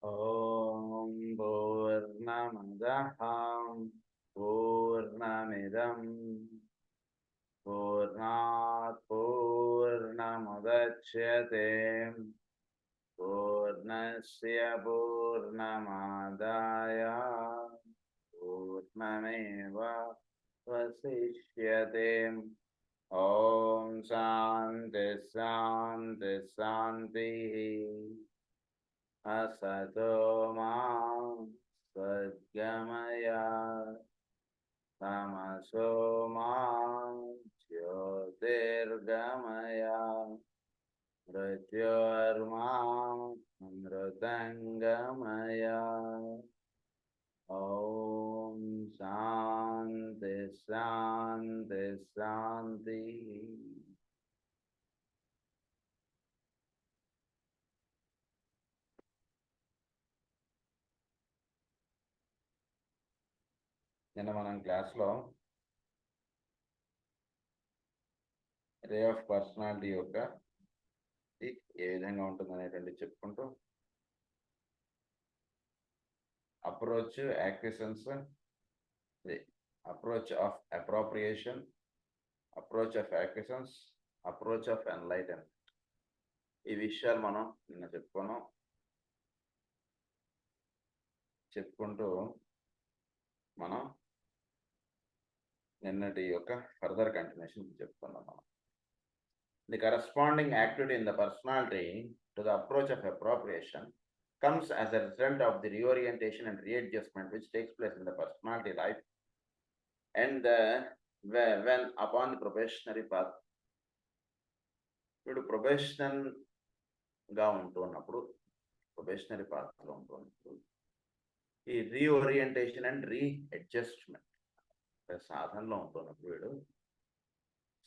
ఓం పూర్ణమదః పూర్ణమిదం పూర్ణాత్ పూర్ణముదచ్యతే పూర్ణస్య పూర్ణమాదాయ పూర్ణమేవావశిష్యతే. ఓం శాంతి శాంతి శాంతి. असतो मा सद्गमय तमसो मा ज्योतिर्गमय मृत्योर्मा मृतंगमय. ओम शांति शांति शांति. నిన్న మనం క్లాస్లో రే ఆఫ్ పర్సనాలిటీ యొక్క ఏ విధంగా ఉంటుంది అనేటువంటి చెప్పుకుంటూ approach, acquisitions, approach of appropriation, approach of acquisitions, approach of enlightenment, ఈ విషయాలు మనం నిన్న చెప్పుకుంటూ మనం నిన్నటి యొక్క ఫర్దర్ కంటిన్యూషన్ చెప్పుకున్నాం. మనం the corresponding activity in the personality to the approach of appropriation comes as a result of the reorientation and readjustment which takes place in the personality life and when upon the probationary path. వీడు ప్రొబేషనల్ గా ఉంటున్నప్పుడు, probationary పాత్రలో ఉంటున్నప్పుడు ఈ reorientation and readjustment సాధనలో ఉంటున్నప్పుడు, వీడు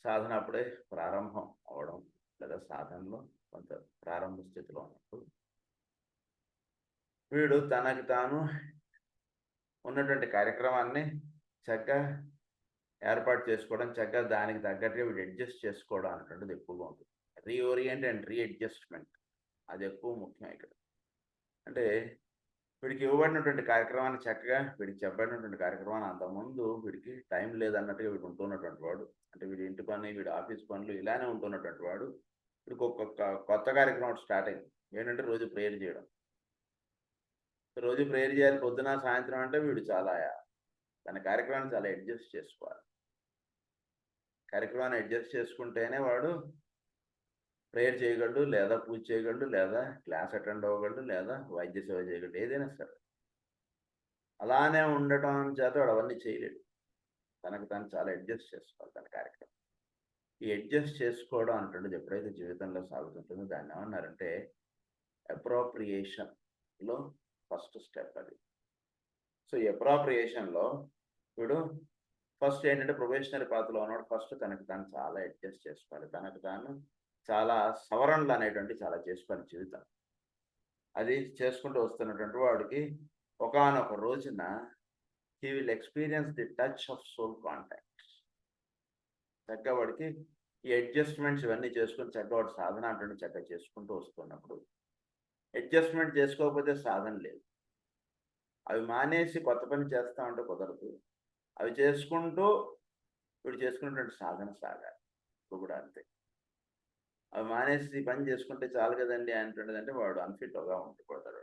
సాధన అప్పుడే ప్రారంభం అవడం లేదా సాధనలో కొంత ప్రారంభ స్థితిలో ఉన్నప్పుడు వీడు తనకి తాను ఉన్నటువంటి కార్యక్రమాన్ని చక్కగా ఏర్పాటు చేసుకోవడం, చక్కగా దానికి తగ్గట్టుగా వీడు అడ్జస్ట్ చేసుకోవడం అనేటువంటిది ఎక్కువగా ఉంటుంది. రీఓరియంట్ అండ్ రీఅడ్జస్ట్మెంట్ అది ఎక్కువ ముఖ్యం ఇక్కడ. అంటే వీడికి ఇవ్వబడినటువంటి కార్యక్రమాన్ని చక్కగా, వీడికి చెప్పబడినటువంటి కార్యక్రమాన్ని అంతకుముందు వీడికి టైం లేదన్నట్టుగా వీడు ఉంటున్నటువంటి వాడు, అంటే వీడి ఇంటి పని, వీడి ఆఫీస్ పనులు ఇలానే ఉంటున్నటువంటి వాడు, వీడికి ఒక్కొక్క కొత్త కార్యక్రమం స్టార్ట్ అయింది. ఏంటంటే రోజు ప్రేయర్ చేయడం. రోజు ప్రేయర్ చేయాలి పొద్దున సాయంత్రం అంటే వీడు చాలా తన కార్యక్రమాన్ని చాలా అడ్జస్ట్ చేసుకోవాలి. కార్యక్రమాన్ని అడ్జస్ట్ చేసుకుంటేనే వాడు ప్రేయర్ చేయగలడు, లేదా పూజ చేయగలడు, లేదా క్లాస్ అటెండ్ అవ్వగలడు, లేదా వైద్య సేవ చేయగలడు, ఏదైనా సరే. అలానే ఉండటం చేత వాడు అవన్నీ చేయలేడు. తనకు తను చాలా అడ్జస్ట్ చేసుకోవాలి తన కార్యక్రమం. ఈ అడ్జస్ట్ చేసుకోవడం అంటుండేది ఎప్పుడైతే జీవితంలో సాగుతుంటుందో దాన్ని ఏమన్నారంటే అప్రోప్రియేషన్లో ఫస్ట్ స్టెప్ అది. సో ఈ అప్రోప్రియేషన్లో వీడు ఫస్ట్ ఏంటంటే ప్రొబేషనరీ పాత్రలో ఉన్నాడు. ఫస్ట్ తనకు తాను చాలా అడ్జస్ట్ చేసుకోవాలి, తనకు తాను చాలా సవరణలు అనేటువంటి చాలా చేసుకోవాలి జీవితం. అది చేసుకుంటూ వస్తున్నటువంటి వాడికి ఒకానొక రోజున he will experience the touch of soul contact. చక్కగా వాడికి ఈ అడ్జస్ట్మెంట్స్ ఇవన్నీ చేసుకుని చక్కగా వాడు సాధన అంటే చక్కగా చేసుకుంటూ వస్తున్నప్పుడు, అడ్జస్ట్మెంట్ చేసుకోకపోతే సాధన లేదు. అవి మానేసి కొత్త పని చేస్తామంటే కుదరదు. అవి చేసుకుంటూ వీడు చేసుకున్నటువంటి సాధన సాగాలి. ఇప్పుడు కూడా అంతే. అవి మానేసి పని చేసుకుంటే చాలు కదండి అంటుండేదంటే వాడు అన్ఫిట్గా ఉండిపోతాడు.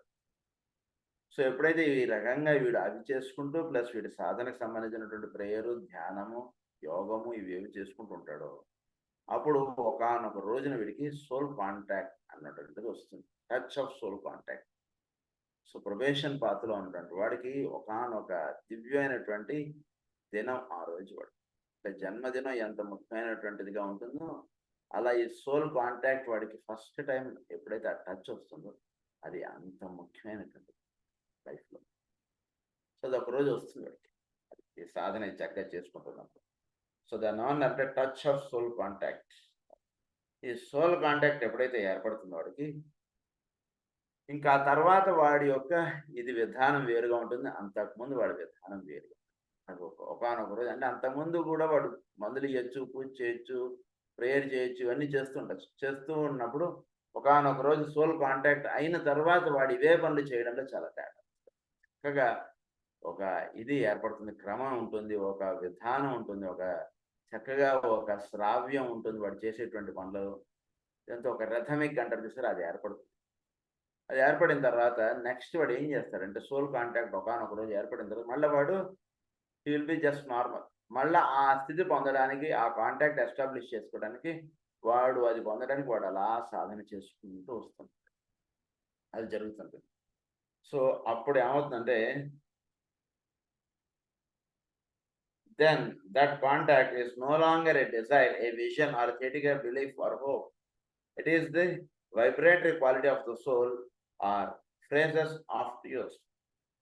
సో ఎప్పుడైతే ఈ రకంగా వీడు అవి చేసుకుంటూ ప్లస్ వీడి సాధనకు సంబంధించినటువంటి ప్రేయరు, ధ్యానము, యోగము ఇవేవి చేసుకుంటూ ఉంటాడో అప్పుడు ఒకానొక రోజున వీడికి సోల్ కాంటాక్ట్ అన్నటువంటిది వస్తుంది. Touch of soul contact. So probation పాత్రలో ఉన్నటువంటి వాడికి ఒకానొక దివ్యమైనటువంటి దినం ఆ రోజు వాడు. అంటే జన్మదినం ఎంత ముఖ్యమైనటువంటిదిగా ఉంటుందో అలా ఈ సోల్ కాంటాక్ట్ వాడికి ఫస్ట్ టైం ఎప్పుడైతే ఆ టచ్ వస్తుందో అది అంత ముఖ్యమైనటువంటిది లైఫ్లో. సో అది ఒకరోజు వస్తుంది వాడికి ఈ సాధన చక్కగా చేసుకుంటున్నప్పుడు. సో దాన్ని ఏమన్నారంటే టచ్ ఆఫ్ సోల్ కాంటాక్ట్. ఈ సోల్ కాంటాక్ట్ ఎప్పుడైతే ఏర్పడుతుందో వాడికి ఇంకా తర్వాత వాడి యొక్క ఇది విధానం వేరుగా ఉంటుంది, అంతకుముందు వాడి విధానం వేరుగా. ఒకనొక రోజు అంటే అంతకుముందు కూడా వాడు మందులు ఇవ్వచ్చు, పూజ చేయొచ్చు, ప్రేయర్ చేయొచ్చు, ఇవన్నీ చేస్తూ ఉండొచ్చు. చేస్తూ ఉన్నప్పుడు ఒకానొక రోజు సోల్ కాంటాక్ట్ అయిన తర్వాత వాడు ఇవే పనులు చేయడంలో చాలా తేడా. చక్కగా ఒక ఇది ఏర్పడుతుంది, క్రమం ఉంటుంది, ఒక విధానం ఉంటుంది, ఒక చక్కగా ఒక శ్రావ్యం ఉంటుంది వాడు చేసేటువంటి పనులు. ఎంతో ఒక రథమిక్ అంటారు చూసారా, అది ఏర్పడుతుంది. అది ఏర్పడిన తర్వాత నెక్స్ట్ వాడు ఏం చేస్తాడంటే సోల్ కాంటాక్ట్ ఒకానొక రోజు ఏర్పడిన తర్వాత మళ్ళీ వాడు he will be just normal. మళ్ళీ ఆ స్థితి పొందడానికి, ఆ కాంటాక్ట్ ఎస్టాబ్లిష్ చేసుకోవడానికి వాడు అది పొందడానికి వాడు అలా సాధన చేసుకుంటూ వస్తుంది. అది జరుగుతుంటుంది. సో అప్పుడు ఏమవుతుందంటే then that contact is no longer a desire, a vision, or a theoretical belief or hope. It is the vibratory quality of the soul or phrases of use.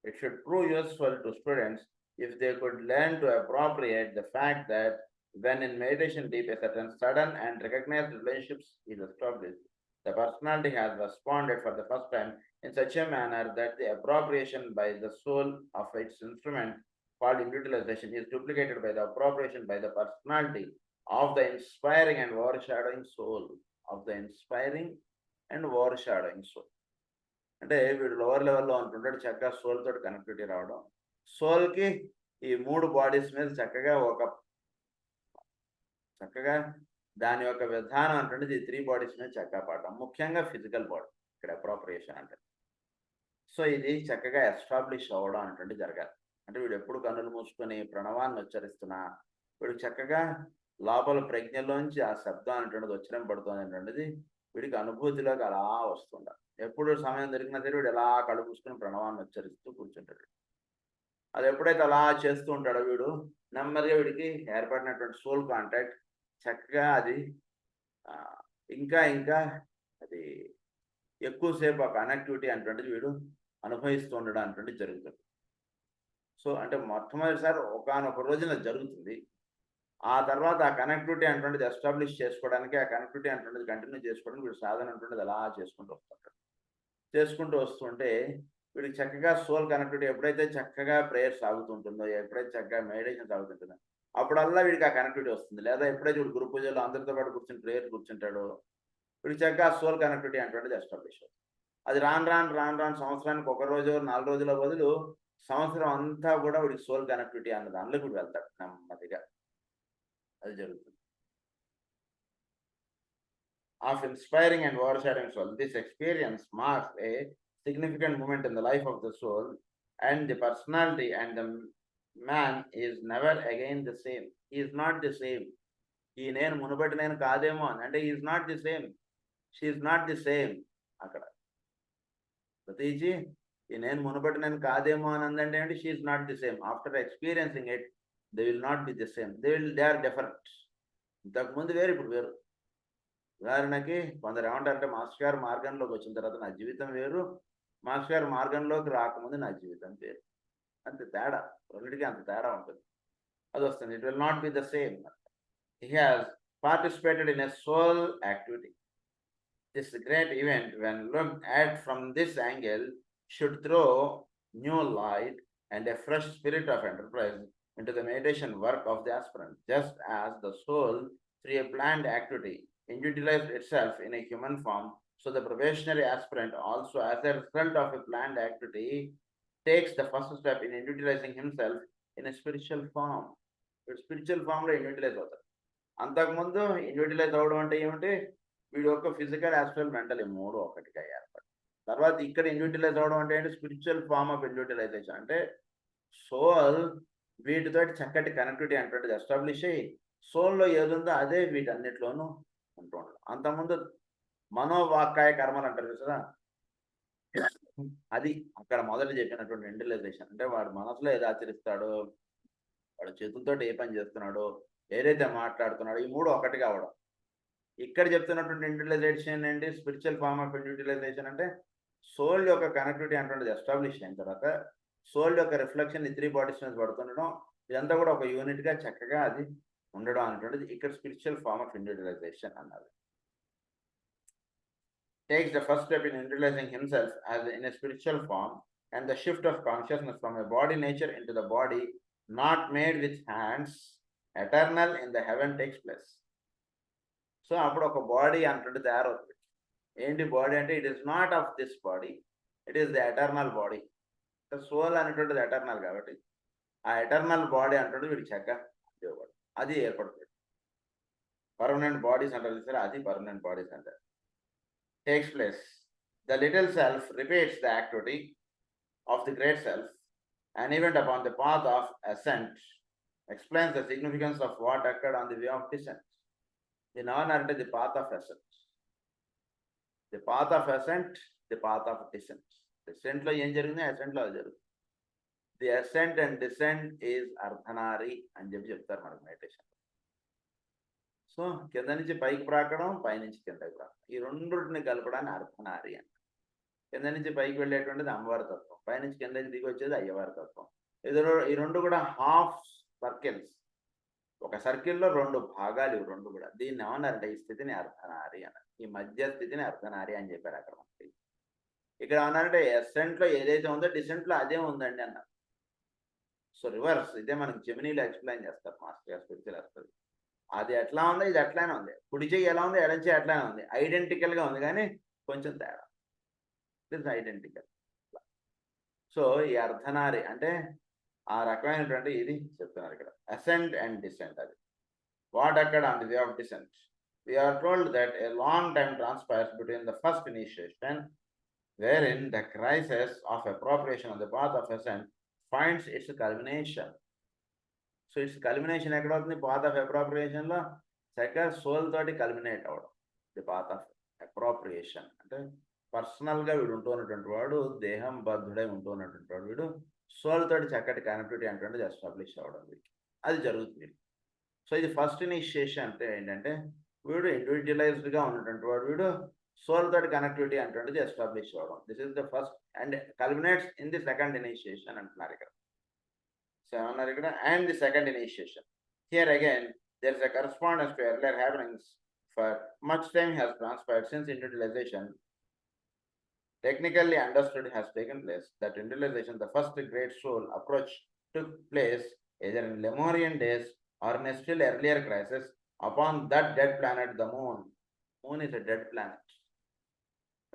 It should prove useful to students if they could learn to appropriate the fact that when in meditation deep, a certain sudden and recognized relationships is established. The personality has responded for the first time in such a manner that the appropriation by the soul of its instrument called individualization is duplicated by the appropriation by the personality of the inspiring and overshadowing soul. Of the inspiring and overshadowing soul. అంటే వీడు lower లెవెల్లో అంటుంటాడు, చక్కగా soul తోటి connectivity రావడం, సోల్కి ఈ 3 bodies మీద చక్కగా దాని యొక్క విధానం అంటుండేది ఈ 3 బాడీస్ మీద చక్కగా పడడం, ముఖ్యంగా ఫిజికల్ బాడీ ఇక్కడ అప్రోప్రియేషన్ అంటే. సో ఇది చక్కగా ఎస్టాబ్లిష్ అవ్వడం అంటే జరగాలి. అంటే వీడు ఎప్పుడు కన్నులు మూసుకొని ప్రణవాన్ని ఉచ్చరిస్తున్నా వీడు చక్కగా లోపల ప్రజ్ఞలోంచి ఆ శబ్దం అనేటువంటిది ఉచ్చరింపబడుతుంది అనేటువంటిది వీడికి అనుభూతిలోకి అలా వస్తుండాలి. ఎప్పుడు సమయం దొరికినా సరే వీడు ఎలా కళ్ళు మూసుకొని ప్రణవాన్ని ఉచ్చరిస్తూ కూర్చుంటాడు. అది ఎప్పుడైతే అలా చేస్తూ ఉంటాడో వీడు నెమ్మదిగా వీడికి ఏర్పడినటువంటి సోల్ కాంటాక్ట్ చక్కగా అది ఇంకా అది ఎక్కువసేపు ఆ కనెక్టివిటీ అనేటువంటిది వీడు అనుభవిస్తూ ఉండడం అనేటువంటిది జరుగుతుంది. సో అంటే మొట్టమొదటిసారి ఒకానొక రోజున జరుగుతుంది. ఆ తర్వాత ఆ కనెక్టివిటీ అనేటువంటిది ఎస్టాబ్లిష్ చేసుకోవడానికి, ఆ కనెక్టివిటీ అనేటువంటిది కంటిన్యూ చేసుకోవడానికి వీడు సాధన అనేటువంటిది అలా చేసుకుంటూ వస్తుంటే వీడికి చక్కగా సోల్ కనెక్టివిటీ ఎప్పుడైతే చక్కగా ప్రేయర్ సాగుతుంటుందో, ఎప్పుడైతే చక్కగా మెడిటేషన్ సాగుతుంటుందో అప్పుడల్లా వీడికి ఆ కనెక్టివిటీ వస్తుంది. లేదా ఎప్పుడైతే వీడు గురు పూజలో అందరితో పాటు ప్రేయర్ కూర్చుంటాడో వీడికి చక్కగా సోల్ కనెక్టివిటీ అనేటువంటిది ఎస్టాబ్లిష్ అవుతుంది. అది రాను సంవత్సరానికి 1 రోజు 4 రోజుల బదులు సంవత్సరం అంతా కూడా వీడికి సోల్ కనెక్టివిటీ అన్న దానిలో వీడు వెళ్తాడు నెమ్మదిగా. అది జరుగుతుంది. Of inspiring and overshadowing soul, this experience marks a significant moment in the life of the soul, and the personality and the man is never again the same. He is not the same. ఈ నేను మునుపటి నేను కాదేమో అని అంటే is not the same, she is not the same. అక్కడ ప్రతీజీ ఈ నేను మునుపటి నేను కాదేమో అని అందంటే ఏంటి, she is not the same. After experiencing it they will not be the same, they are different. ఇంతకుముందు వేరు, ఇప్పుడు వేరు. ఉదాహరణకి కొందరు ఏమంటారంటే మాస్టర్ గారు మార్గంలోకి వచ్చిన తర్వాత నా జీవితం వేరు, మాస్టర్ గారు మార్గంలోకి రాకముందు నా జీవితం వేరు. అంత తేడా, రెండింటికి అంత తేడా ఉంటుంది. అది వస్తుంది. It will not be the same. He has participated in a soul activity. This great event, when looked at from this angle, should throw new light and a fresh spirit of enterprise into the meditation work of the aspirant. Just as the soul, through a planned activity, individualized itself in a human form, so the probationary aspirant also, as a result of a planned activity, takes the first step in individualizing himself in a spiritual form. Spiritual form lo individualize అవుతారు. అంతకుముందు individualise అవడం అంటే ఏమిటి, వీడి యొక్క physical, astral, mental ఈ 3 ఒకటిగా ఏర్పడి తర్వాత ఇక్కడ ఇండివిజువలైజ్ అవడం అంటే ఏంటి, స్పిరిచువల్ ఫార్మ్ ఆఫ్ ఇండివిజువలైజేషన్. అంటే సోల్ వీటితోటి చక్కటి కనెక్టివిటీ అంటే ఎస్టాబ్లిష్ అయ్యి సోల్లో ఏదుందో అదే వీటన్నిటిలోనూ ఉంటూ ఉండడం. అంతకుముందు మనోవాకాయ కర్మలు అంటారు కదా, అది అక్కడ మొదట చెప్పినటువంటి ఇండివిజువలైజేషన్. అంటే వాడు మనసులో ఏది ఆచరిస్తాడో, వాడు చేతులతో ఏ పని చేస్తున్నాడో, ఏదైతే మాట్లాడుతున్నాడో ఈ 3 ఒకటి కావడం. ఇక్కడ చెప్తున్నటువంటి ఇండివిజువలైజేషన్ ఏంటి, స్పిరిచువల్ ఫార్మ్ ఆఫ్ ఇండివిజువలైజేషన్ అంటే సోల్ యొక్క కనెక్టివిటీ అంటే ఎస్టాబ్లిష్ అయిన తర్వాత సోల్ యొక్క రిఫ్లెక్షన్ 3 బాడీస్ మీద పడుతుండడం, ఇదంతా కూడా ఒక యూనిట్ గా చక్కగా అది ఉండడం అనేటువంటిది ఇక్కడ స్పిరిచువల్ ఫార్మ్ ఆఫ్ ఇండివిజువలైజేషన్ అన్నది. Takes the first step in individualizing himself as in a spiritual form, and the shift of consciousness from a body nature into the body not made with hands, eternal in the heaven takes place. సో అప్పుడు ఒక body అంటే తయారవుతుంది. ఏంటి body అంటే it is not of this body, it is the eternal body. Soul అనేటువంటిది eternal కాబట్టి ఆ ఎటర్నల్ బాడీ అంటుంటే వీడికి చక్కగా ఉపయోగపడు, అది ఏర్పడుతుంది. పర్మనెంట్ బాడీస్ అంటారు సరే, అది పర్మనెంట్ బాడీస్ అంటారు. Takes place. The little self repeats the activity of the great self, an event upon the path of ascent explains the significance of what occurred on the way of descent. The non-narrative, the path of ascent. The path of ascent, the path of descent. Descent lo em jarigindi, ascent lo jarigindi. The ascent and descent is ardhanari అని చెప్పి చెప్తారు మనకు meditation. So కింద నుంచి పైకి ప్రాకడం, పై నుంచి కిందకి ప్రాకడం, ఈ రెండుని కలపడాన్ని అర్ధనారి అంటారు. కింద నుంచి పైకి వెళ్ళేటువంటిది అమ్మవారి తత్వం, పైనుంచి కిందకి దిగి వచ్చేది అయ్యవారి తత్వం. ఈ రెండు కూడా హాఫ్ సర్కిల్స్, ఒక సర్కిల్లో రెండు భాగాలు, ఇవి రెండు కూడా. దీన్ని ఏమన్నారంటే ఈ స్థితిని అర్ధనారి అన్నారు, ఈ మధ్య స్థితిని అర్ధనారి అని చెప్పారు అక్కడ మనకి. ఇక్కడ ఏమన్నారంటే అసెంట్లో ఏదైతే ఉందో డిసెంట్లో అదే ఉందండి అన్నారు. సో రివర్స్, ఇదే మనకి జెమినీలో ఎక్స్ప్లెయిన్ చేస్తారు మాస్టర్ గారు, స్పిరిచువల్ వస్తుంది. అది ఎట్లా ఉందో ఇది అట్లానే ఉంది, కుడి చెయ్యి ఎలా ఉంది ఎడం చెయ్యి అట్లానే ఉంది, ఐడెంటికల్గా ఉంది, కానీ కొంచెం తేడా, ఇట్ ఇస్ ఐడెంటికల్. సో ఈ అర్ధనారి అంటే ఆ రకమైనటువంటి ఇది చెప్తున్నారు ఇక్కడ, అసెంట్ అండ్ డిసెంట్. అది వాట్ అక్కడ on the way of descent. We are told that a long time transpires between the first initiation, wherein the crisis of appropriation on the path of ascent finds its culmination. So its culmination ఎక్కడ అవుతుంది? path of appropriation లో చక్కగా soul తోటి culminate అవ్వడం. The path of appropriation అంటే పర్సనల్గా వీడు ఉంటూ ఉన్నటువంటి వాడు, దేహం బద్ధుడై ఉంటూ ఉన్నటువంటి వాడు, వీడు సోల్ తోటి చక్కటి కనెక్టివిటీ అంటే ఎస్టాబ్లిష్ అవ్వడం, అది జరుగుతుంది. సో ఇది ఫస్ట్ ఇనిషియేషన్ అంటే ఏంటంటే వీడు ఇండివిజువలైజ్డ్గా ఉన్నటువంటి వాడు, వీడు సోల్ తోటి కనెక్టివిటీ అంటే ఎస్టాబ్లిష్ అవ్వడం. This is the first and culminates in the second initiation అంటున్నారు ఇక్కడ. సో ఏమన్నారు ఇక్కడ, and the second initiation. Here again there is a correspondence to earlier happenings for much time has transpired since individualization technically understood has taken place. That individualization, the first great soul approach, took place either in Lemurian days or in a still earlier crisis upon that dead planet, the moon. Moon is a dead planet.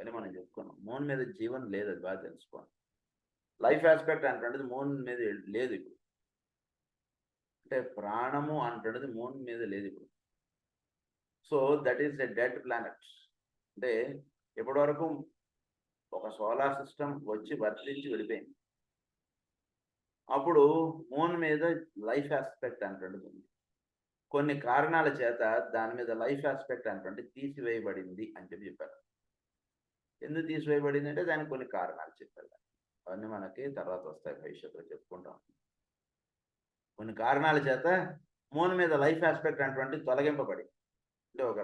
అని మనం చెప్పుకున్నాం. Moon మీద జీవన్ లేదు, అది బాగా తెలుసుకోండి. Life aspect అంటున్నది moon మీద లేదు ఇప్పుడు, అంటే ప్రాణము అంటున్నది మూన్ మీద లేదు ఇప్పుడు. So that is a dead planet. అంటే ఇప్పటి వరకు ఒక సోలార్ సిస్టమ్ వచ్చి వర్తించి వెళ్ళిపోయింది. అప్పుడు మూన్ మీద లైఫ్ ఆస్పెక్ట్ అంటుంది ఉంది. కొన్ని కారణాల చేత దాని మీద లైఫ్ ఆస్పెక్ట్ అంటే తీసివేయబడింది అని చెప్పారు. ఎందుకు తీసివేయబడింది అంటే దానికి కొన్ని కారణాలు చెప్పారు. అవన్నీ మనకి తర్వాత వస్తాయి, భవిష్యత్తులో చెప్పుకుంటాం. కొన్ని కారణాల చేత మూన్ మీద లైఫ్ ఆస్పెక్ట్ అంటే తొలగింపబడింది, అంటే ఒక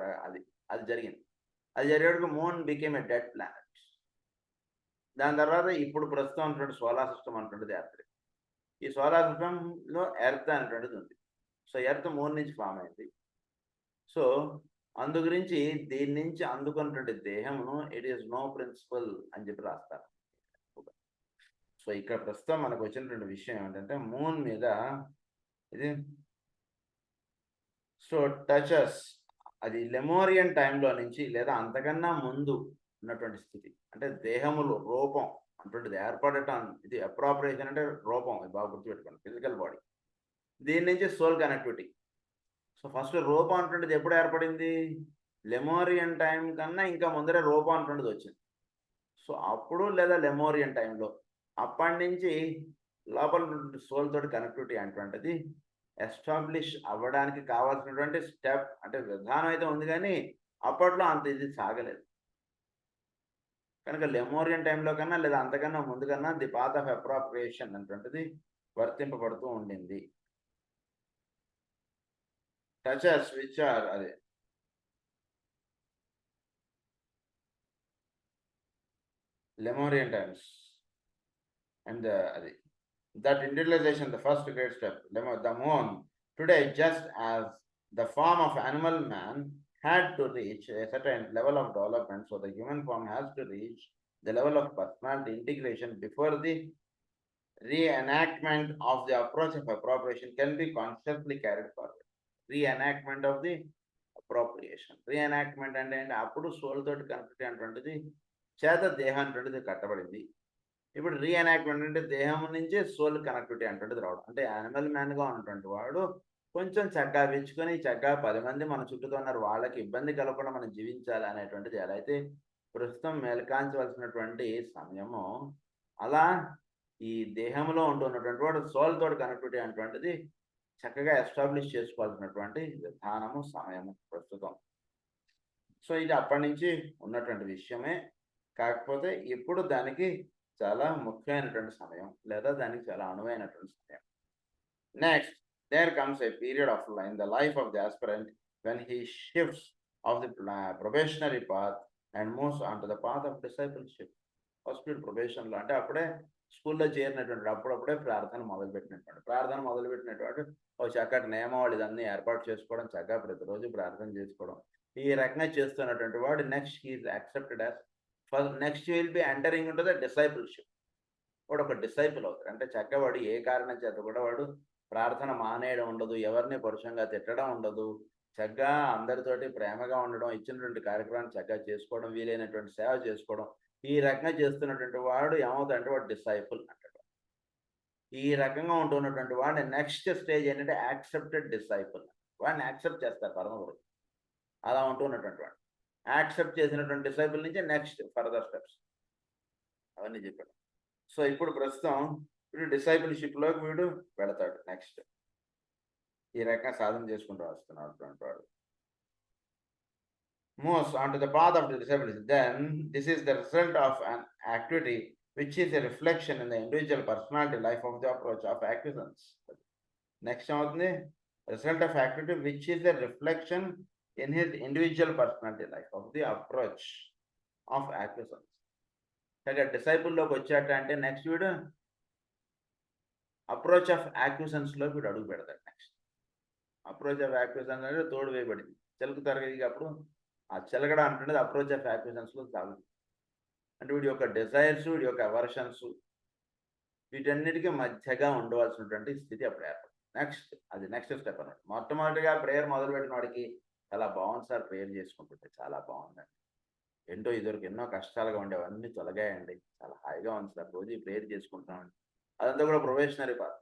అది జరిగింది. అది జరిగేటప్పుడు moon became a dead planet. దాని తర్వాత ఇప్పుడు ప్రస్తుతం అనేటువంటి సోలార్ సిస్టమ్ అంటుంటుంది ఎర్త్. ఈ సోలార్ సిస్టంలో ఎర్త్ అనేటువంటిది ఉంది. సో ఎర్త్ మూన్ నుంచి ఫామ్ అయింది. సో అందు గురించి దీని నుంచి అందుకున్నటువంటి దేహమును ఇట్ ఈస్ నో ప్రిన్సిపల్ అని చెప్పి రాస్తారు. సో ఇక్కడ ప్రస్తుతం మనకు వచ్చినటువంటి విషయం ఏంటంటే మూన్ మీద ఇది సో టచెస్, అది లెమోరియన్ టైంలో నుంచి లేదా అంతకన్నా ముందు ఉన్నటువంటి స్థితి. అంటే దేహములు రూపం అంటుంటిది ఏర్పడటం, ఇది అప్రాపరేషన్ అంటే రూపం, ఇది బాగా గుర్తుపెట్టుకోండి, ఫిజికల్ బాడీ. దీని నుంచి సోల్ కనెక్టివిటీ. సో ఫస్ట్ రూపం అంటుంటిది ఎప్పుడు ఏర్పడింది? లెమోరియన్ టైం కన్నా ఇంకా ముందరే రూపం అంటుంటిది వచ్చింది. సో అప్పుడు లేదా లెమోరియన్ టైంలో, అప్పటి నుంచి లోపల సోల్ తోటి కనెక్టివిటీ అంటుంటిది ఎస్టాబ్లిష్ అవ్వడానికి కావాల్సినటువంటి స్టెప్ అంటే విధానం అయితే ఉంది, కానీ అప్పట్లో అంత ఇది సాగలేదు. కనుక లెమోరియన్ టైంలో కన్నా లేదా అంతకన్నా ముందు కన్నా ది పాత్ ఆఫ్ అప్రాప్రియేషన్ అనేటువంటిది వర్తింపబడుతూ ఉండింది. టచెస్ విచ్ ఆర్ అదే Lemurian times and that individualization, the first great step, the moon today, just as the form of animal man had to reach a certain level of development, so the human form has to reach the level of personality integration before the reenactment of the approach of appropriation can be consciously carried forward. Reenactment of the appropriation. Reenactment అంటే ఏంటి, అప్పుడు soul తోటి connectivity అనేటువంటిది చేత దేహం అనేటువంటిది కట్టబడింది. ఇప్పుడు రీఎనాక్ట్మెంట్ అంటే దేహం నుంచి సోల్ కనెక్టివిటీ అనేటువంటిది రావడం. అంటే యానిమల్ మ్యాన్గా ఉన్నటువంటి వాడు కొంచెం చక్కగా పెంచుకొని చక్కగా 10 మంది మన చుట్టూతో ఉన్నారు, వాళ్ళకి ఇబ్బంది కలగకుండా మనం జీవించాలి అనేటువంటిది ఎలా అయితే ప్రస్తుతం మేల్కాంచవలసినటువంటి సమయము, అలా ఈ దేహంలో ఉంటున్నటువంటి వాడు సోల్ తోటి కనెక్టివిటీ అనేటువంటిది చక్కగా ఎస్టాబ్లిష్ చేసుకోవాల్సినటువంటి విధానము, సమయము ప్రస్తుతం. సో ఇది అప్పటి నుంచి ఉన్నటువంటి విషయమే. కాకపోతే ఇప్పుడు దానికి చాలా ముఖ్యమైనటువంటి సమయం, లేదా దానికి చాలా అనువైనటువంటి సమయం. Next, there comes a period of in the life of the aspirant when he shifts of the probationary path and moves onto the path of discipleship. First ప్రొబేషన్లో అంటే అప్పుడే స్కూల్లో చేరినటువంటి అప్పుడప్పుడే ప్రార్థన మొదలుపెట్టినటువంటి ఒక చక్కటి నియమావళి ఇదన్నీ ఏర్పాటు చేసుకోవడం, చక్కగా ప్రతిరోజు ప్రార్థన చేసుకోవడం, ఈ రకంగా చేస్తున్నటువంటి వాడు next he is accepted as first next will be entering into the discipleship. వాడు ఒక డిసైపుల్ అవుతాడు. అంటే చక్కగా వాడు ఏ కారణం చేత కూడా వాడు ప్రార్థన మానేయడం ఉండదు, ఎవరిని పరుషంగా తిట్టడం ఉండదు, చక్కగా అందరితోటి ప్రేమగా ఉండడం, ఇచ్చినటువంటి కార్యక్రమాన్ని చక్కగా చేసుకోవడం, వీలైనటువంటి సేవ చేసుకోవడం, ఈ రకంగా చేస్తున్నటువంటి వాడు ఏమవుతాడంటే వాడు డిసైపుల్ అంటాడు. ఈ రకంగా ఉంటున్నటువంటి వాడిని నెక్స్ట్ స్టేజ్ ఏంటంటే యాక్సెప్టెడ్ డిసైపుల్. వాడిని యాక్సెప్ట్ చేస్తారు పరమగురు. అలా ఉంటున్నటువంటి వాడు యాక్సెప్ట్ చేసినటువంటి డిసైపుల్ నుంచి నెక్స్ట్ ఫర్దర్ స్టెప్స్ అవన్నీ చెప్పాడు. సో ఇప్పుడు ప్రస్తుతం వీడు డిసైపుల్షిప్లోకి వీడు వెళతాడు. నెక్స్ట్ ఈ రకంగా సాధన చేసుకుంటూ వస్తున్నటువంటి వాడు moves onto the path of the discipleship. Then this is the result of an activity which is a reflection in the individual personality life of the approach of acquiescence. Next అవుతుంది result of activity which is a reflection in his individual personality life of the approach of acquiescence. సరిగ్గా డిసైపుల్లోకి వచ్చాట అంటే next వీడు approach of యాక్విజెన్స్లోకి వీడు అడుగు పెడతాడు. Next approach of యాక్విజెన్స్ అంటే తోడు వేయబడింది, చిలుకుతారు కదా, అప్పుడు ఆ చిలకడం అంటున్నది అప్రోచ్ ఆఫ్ యాక్విజెన్స్లో సాగుతుంది. అంటే వీడి యొక్క డిజైర్స్, వీడి యొక్క అవర్షన్స్, వీటన్నిటికీ మధ్యగా ఉండవలసినటువంటి స్థితి అప్పుడు ఏర్పడుతుంది. నెక్స్ట్ అది నెక్స్ట్ స్టెప్ అన్నమాట. మొట్టమొదటిగా ప్రేయర్ మొదలుపెట్టిన వాడికి చాలా బాగుంది సార్, ప్రేయర్ చేసుకుంటుంటే చాలా బాగుందండి, ఏంటో ఇదివరకు ఎన్నో కష్టాలుగా ఉండేవన్నీ తొలగాయండి, చాలా హాయిగా ఉంది సార్, రోజు ప్రేయర్ చేసుకుంటామండి. అదంతా కూడా ప్రొబేషనరీ పార్ట్.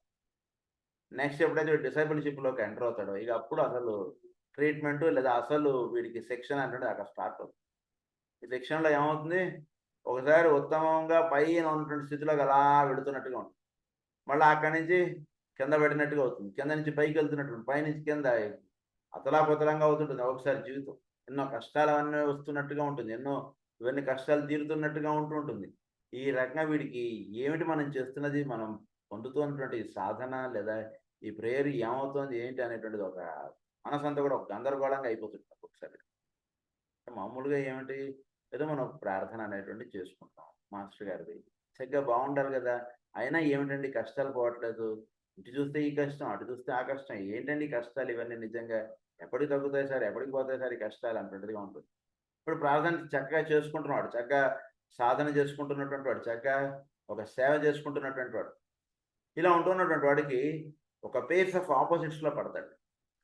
నెక్స్ట్ ఎప్పుడైతే డిసైపుల్షిప్లోకి ఎంటర్ అవుతాడో ఇక అప్పుడు అసలు ట్రీట్మెంట్ లేదా అసలు వీడికి సెక్షన్ అంటే అక్కడ స్టార్ట్ అవుతుంది. ఈ సెక్షన్లో ఏమవుతుంది, ఒకసారి ఉత్తమంగా పైన ఉన్నటువంటి స్థితిలోకి అలా వెళుతున్నట్టుగా ఉంటుంది, మళ్ళీ అక్కడి నుంచి కింద పడినట్టుగా అవుతుంది, కింద నుంచి పైకి వెళ్తున్నట్టు, పైనుంచి కింద అతలాపతలంగా అవుతుంటుంది. ఒకసారి జీవితం ఎన్నో కష్టాలు అవన్నీ వస్తున్నట్టుగా ఉంటుంది, ఇవన్నీ కష్టాలు తీరుతున్నట్టుగా ఉంటుంటుంది. ఈ రకంగా వీడికి ఏమిటి మనం చేస్తున్నది, మనం పొందుతున్నటువంటి సాధన లేదా ఈ ప్రేయర్ ఏమవుతుంది ఏంటి అనేటువంటిది ఒక మనసంతా కూడా ఒక గందరగోళంగా అయిపోతుంది ఒకసారి. మామూలుగా ఏమిటి, ఏదో మనం ప్రార్థన అనేటువంటి చేసుకుంటాం, మాస్టర్ గారిది చక్కగా బాగుండాలి కదా, అయినా ఏమిటండి కష్టాలు పోవట్లేదు, ఇటు చూస్తే ఈ కష్టం, అటు చూస్తే ఆ కష్టం, ఏంటండి కష్టాలు ఇవన్నీ, నిజంగా ఎప్పటికి తగ్గుతాయి సార్, ఎప్పటికి పోతాయి సార్ ఈ కష్టాలు అంటున్నట్టుగా ఉంటుంది. ఇప్పుడు ప్రార్థన చక్కగా చేసుకుంటున్నవాడు, చక్కగా సాధన చేసుకుంటున్నటువంటి వాడు, చక్కగా ఒక సేవ చేసుకుంటున్నటువంటి వాడు, ఇలా ఉంటున్నటువంటి వాడికి ఒక పేర్స్ ఆఫ్ ఆపోజిట్స్లో పడతాడు.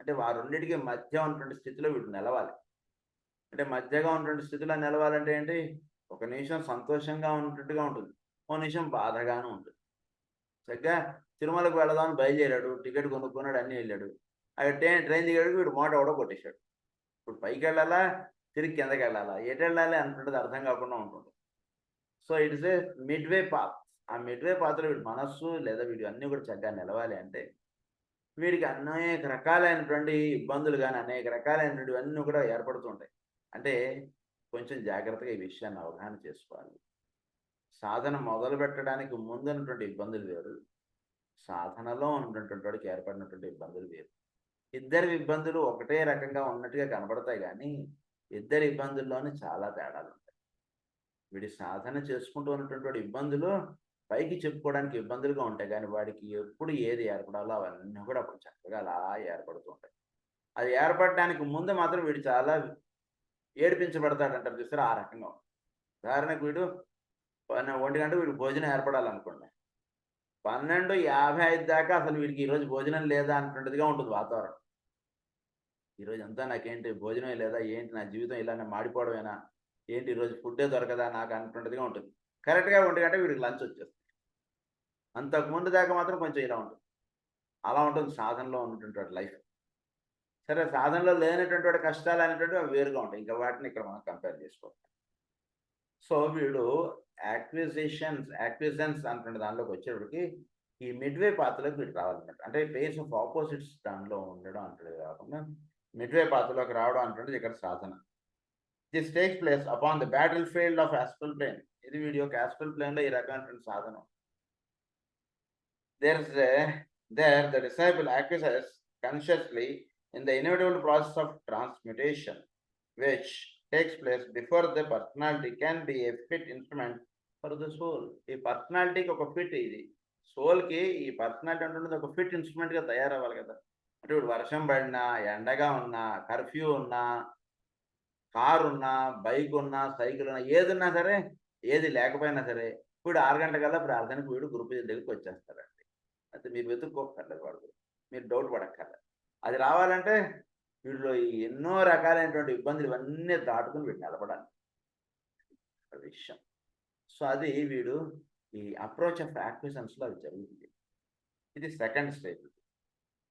అంటే ఆ రెండింటికి మధ్య ఉన్నటువంటి స్థితిలో వీడు నిలవాలి. అంటే మధ్యగా ఉన్నటువంటి స్థితిలో నిలవాలంటే ఏంటి, ఒక నిమిషం సంతోషంగా ఉన్నట్టుగా ఉంటుంది, ఒక నిమిషం బాధగానే ఉంటుంది. చక్కగా తిరుమలకు వెళదామని బయలుదేరాడు, టికెట్ కొనుక్కున్నాడు, అన్నీ వెళ్ళాడు, అక్కడ ట్రైన్ దిగాడు, వీడు మోట కూడా కొట్టేశాడు. ఇప్పుడు పైకి వెళ్ళాలా తిరిగి కిందకి వెళ్ళాలా, ఎటు వెళ్ళాలి అనుకుంటుంది అర్థం కాకుండా ఉంటుంది. So it's a midway path. ఆ మిడ్వే పాత్లో వీడి మనస్సు లేదా వీడి అన్నీ కూడా చక్కగా నిలవాలి అంటే వీడికి అనేక రకాలైనటువంటి ఇబ్బందులు కానీ అనేక రకాలైనటువంటి అన్నీ కూడా ఏర్పడుతుంటాయి. అంటే కొంచెం జాగ్రత్తగా ఈ విషయాన్ని అవగాహన చేసుకోవాలి. సాధన మొదలు పెట్టడానికి ముందున్నటువంటి ఇబ్బందులు వేరు, సాధనలో ఉన్నటువంటి వాడికి ఏర్పడినటువంటి ఇబ్బందులు వేరు. ఇద్దరి ఇబ్బందులు ఒకటే రకంగా ఉన్నట్టుగా కనబడతాయి, కానీ ఇద్దరి ఇబ్బందుల్లోనే చాలా తేడాలు ఉంటాయి. వీడి సాధన చేసుకుంటూ ఉన్నటువంటి ఇబ్బందులు పైకి చెప్పుకోవడానికి ఇబ్బందులుగా ఉంటాయి, కానీ వాడికి ఎప్పుడు ఏది ఏర్పడాలో అవన్నీ కూడా అప్పుడు చక్కగా అలా ఏర్పడుతూ ఉంటాయి. అది ఏర్పడడానికి ముందు మాత్రం వీడు చాలా ఏడిపించబడతాడంటారు చూసారా, ఆ రకంగా. ఉదాహరణకు వీడు 1 గంట వీడు భోజనం ఏర్పడాలనుకోండి, 12:55 దాకా అసలు వీడికి ఈరోజు భోజనం లేదా అన్నట్టుగా ఉంటుంది వాతావరణం. ఈరోజు అంతా నాకేంటి భోజనం లేదా, ఏంటి నా జీవితం ఇలానే మాడిపోవడమేనా, ఏంటి ఈరోజు ఫుడ్డే దొరకదా నాకు అనుకున్నట్టుగా ఉంటుంది. కరెక్ట్గా 1 గంట వీడికి లంచ్ వచ్చేస్తుంది. అంతకుముందు దాకా మాత్రం కొంచెం ఇలా ఉంటుంది. అలా ఉంటుంది సాధనలో ఉన్నటువంటి లైఫ్. సరే, సాధనలో లేనటువంటి వాడి కష్టాలు అనేటువంటివి అవి వేరుగా ఉంటాయి. ఇంకా వాటిని ఇక్కడ మనం కంపేర్ చేసుకోవాలి. సో వీడు యాక్విజెన్స్ అంటున్న దానిలోకి వచ్చేటప్పటికి ఈ మిడ్వే పాత్రలోకి వీడు రావాలన్నమాట. అంటే పేస్ ఆఫ్ ఆపోజిట్స్ దానిలో ఉండడం అంటే కాకుండా మిడ్వే పాత్రలోకి రావడం అంటున్నది ఇక్కడ సాధన. This takes place upon the battle field of astral plane. ఇది వీడి యొక్క ఆస్ట్రల్ ప్లేన్ లో ఈ రకమైనటువంటి సాధన. There the disciple acquiesces consciously in the inevitable process of transmutation, which takes place before the personality can be a fit instrument for the soul. ఈ పర్సనాలిటీకి ఒక fit, ఇది సోల్కి ఈ పర్సనాలిటీ అంటున్నది ఒక ఫిట్ ఇన్స్ట్రుమెంట్గా తయారవ్వాలి కదా. అంటే ఇప్పుడు వర్షం పడినా, ఎండగా ఉన్నా, కర్ఫ్యూ ఉన్నా, కారు ఉన్నా, బైక్ ఉన్నా, సైకిల్ ఉన్నా, ఏది ఉన్నా సరే, ఏది లేకపోయినా సరే, ఇప్పుడు 6 గంటల కల్లా ప్రార్థనకు వీడు గురుపు దగ్గరికి వచ్చేస్తారండి. అయితే మీరు వెతుక్కోక్కర్లేదు, వాడు మీరు డౌట్ పడక్కర్లేదు. అది రావాలంటే వీడిలో ఎన్నో రకాలైనటువంటి ఇబ్బందులు ఇవన్నీ దాటుకుని వీడు నిలబడాలి విషయం. సో అది వీడు ఈ అప్రోచ్ ఆఫ్ యాక్విజెన్స్లో అది జరుగుతుంది. ఇది సెకండ్ స్టేజ్.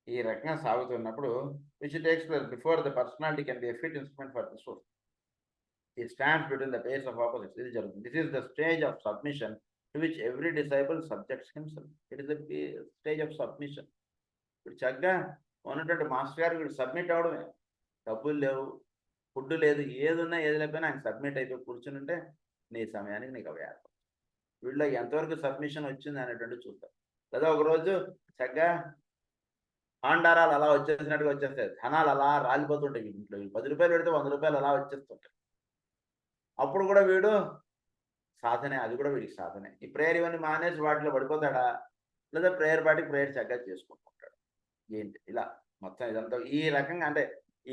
ఈ రకంగా సాగుతున్నప్పుడు which takes place before the personality can be a fit instrument for the soul. ఈ stands between the pairs of opposites. ఇది జరుగుతుంది. This is the stage of submission to which every disciple subjects himself. It is the stage of submission. ఇప్పుడు చక్కగా ఉన్నటువంటి master గారు వీడు submit అవడమే. డబ్బులు లేవు, ఫుడ్ లేదు, ఏది ఉన్నా ఏది లేకపోయినా ఆయన సబ్మిట్ అయిపోయి కూర్చుని ఉంటే నీ సమయానికి నీకు అవి ఏర్పడతాయి. వీళ్ళలో ఎంతవరకు సబ్మిషన్ వచ్చింది అనేటువంటి చూస్తారు. లేదా ఒకరోజు చక్కగా ఆండారాలు అలా వచ్చేసినట్టుగా వచ్చేస్తాయి, ధనాలు అలా రాలిపోతుంటాయి ఇంట్లో. 10 రూపాయలు పెడితే 100 రూపాయలు అలా వచ్చేస్తుంటాయి. అప్పుడు కూడా వీడు సాధనే, అది కూడా వీడికి సాధనే. ఈ ప్రేయర్ ఇవన్నీ మానేసి వాటిలో పడిపోతాడా, లేదా ప్రేయర్ పాటికి ప్రేయర్ చక్కగా చేసుకుంటుంటాడు. ఏంటి ఇలా మొత్తం ఇదంతా ఈ రకంగా. అంటే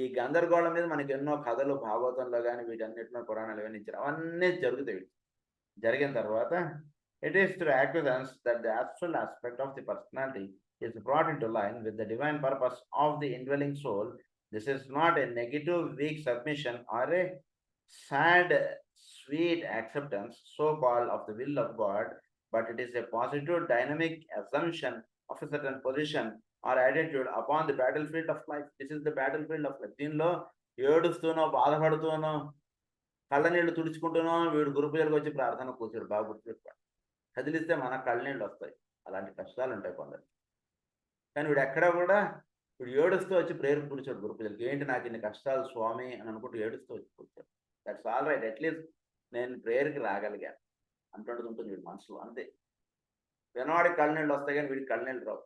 ఈ గందరగోళం మీద మనకి ఎన్నో కథలు భాగవతంలో కానీ వీటన్నిటిలో పురాణాలు ఇవన్నీ ఇచ్చారు, అవన్నీ జరుగుతాయి. జరిగిన తర్వాత it is through acquiescence that the astral aspect of the personality is brought into line with the divine purpose of the indwelling soul. This is not a negative, weak submission or a sad, sweet acceptance, so called, of the will of God, but it is a positive, dynamic assumption of a certain position or attitude upon the battlefield of life. This is the battlefield of life. దీనిలో ఏడుస్తూనో, బాధపడుతూనో, కళ్ళనీళ్ళు తుడుచుకుంటూనో వీడు గురుపూజలకు వచ్చి ప్రార్థన కూర్చోడు. బాగా గుర్తుపెట్టుకోండి. కదిలిస్తే మన కళ్ళనీళ్ళు వస్తాయి. అలాంటి కష్టాలు ఉంటాయి కొందరికి. కానీ వీడు ఎక్కడా కూడా వీడు ఏడుస్తూ వచ్చి ప్రేయర్ కూర్చోడు గురుపూజలకి. ఏంటి నాకు ఇన్ని కష్టాలు స్వామి అని అనుకుంటూ ఏడుస్తూ వచ్చి కూర్చోడు. దట్స్ ఆల్ రైట్, అట్లీస్ట్ నేను ప్రేయర్కి రాగలిగాను అంటుంటుంది ఉంటుంది వీడి మనసులో. అంతే. వినవాడికి కళ్ళనీళ్ళు వస్తాయి కానీ వీడికి కళ్ళనీళ్ళు రావు.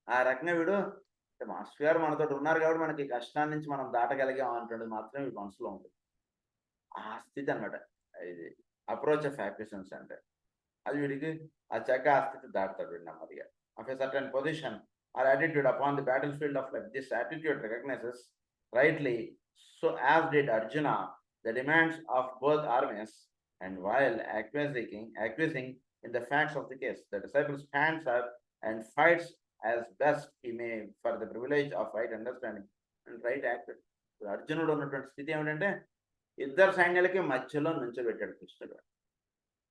ఆ రకంగా వీడు మాస్టర్ గారు మనతో ఉన్నారు కాబట్టి మనకి ఈ కష్టాల నుంచి మనం దాటగలిగాం అంటుండేది మాత్రమే వీడి మనసులో ఉంటుంది. ఆ స్థితి అనమాట ఇది అప్రోచ్ ఆఫ్ యాక్విజెన్స్ అంటే. అది వీడికి ఆ చక్కగా ఆ స్థితి దాటుతాడు వీడు నెమ్మదిగా. Of a certain position or attitude upon the battlefield of life. This attitude recognizes rightly, so as did Arjuna, the demands of both armies, and while acquiescing in the facts of the case, the disciple stands up and fights as best he may for the privilege of right understanding and right action. అర్జునుడు ఉన్నటువంటి స్థితి ఏమిటంటే ఇద్దరు సైన్యాలకి మధ్యలో నుంచోబెట్టాడు కృష్ణుడు.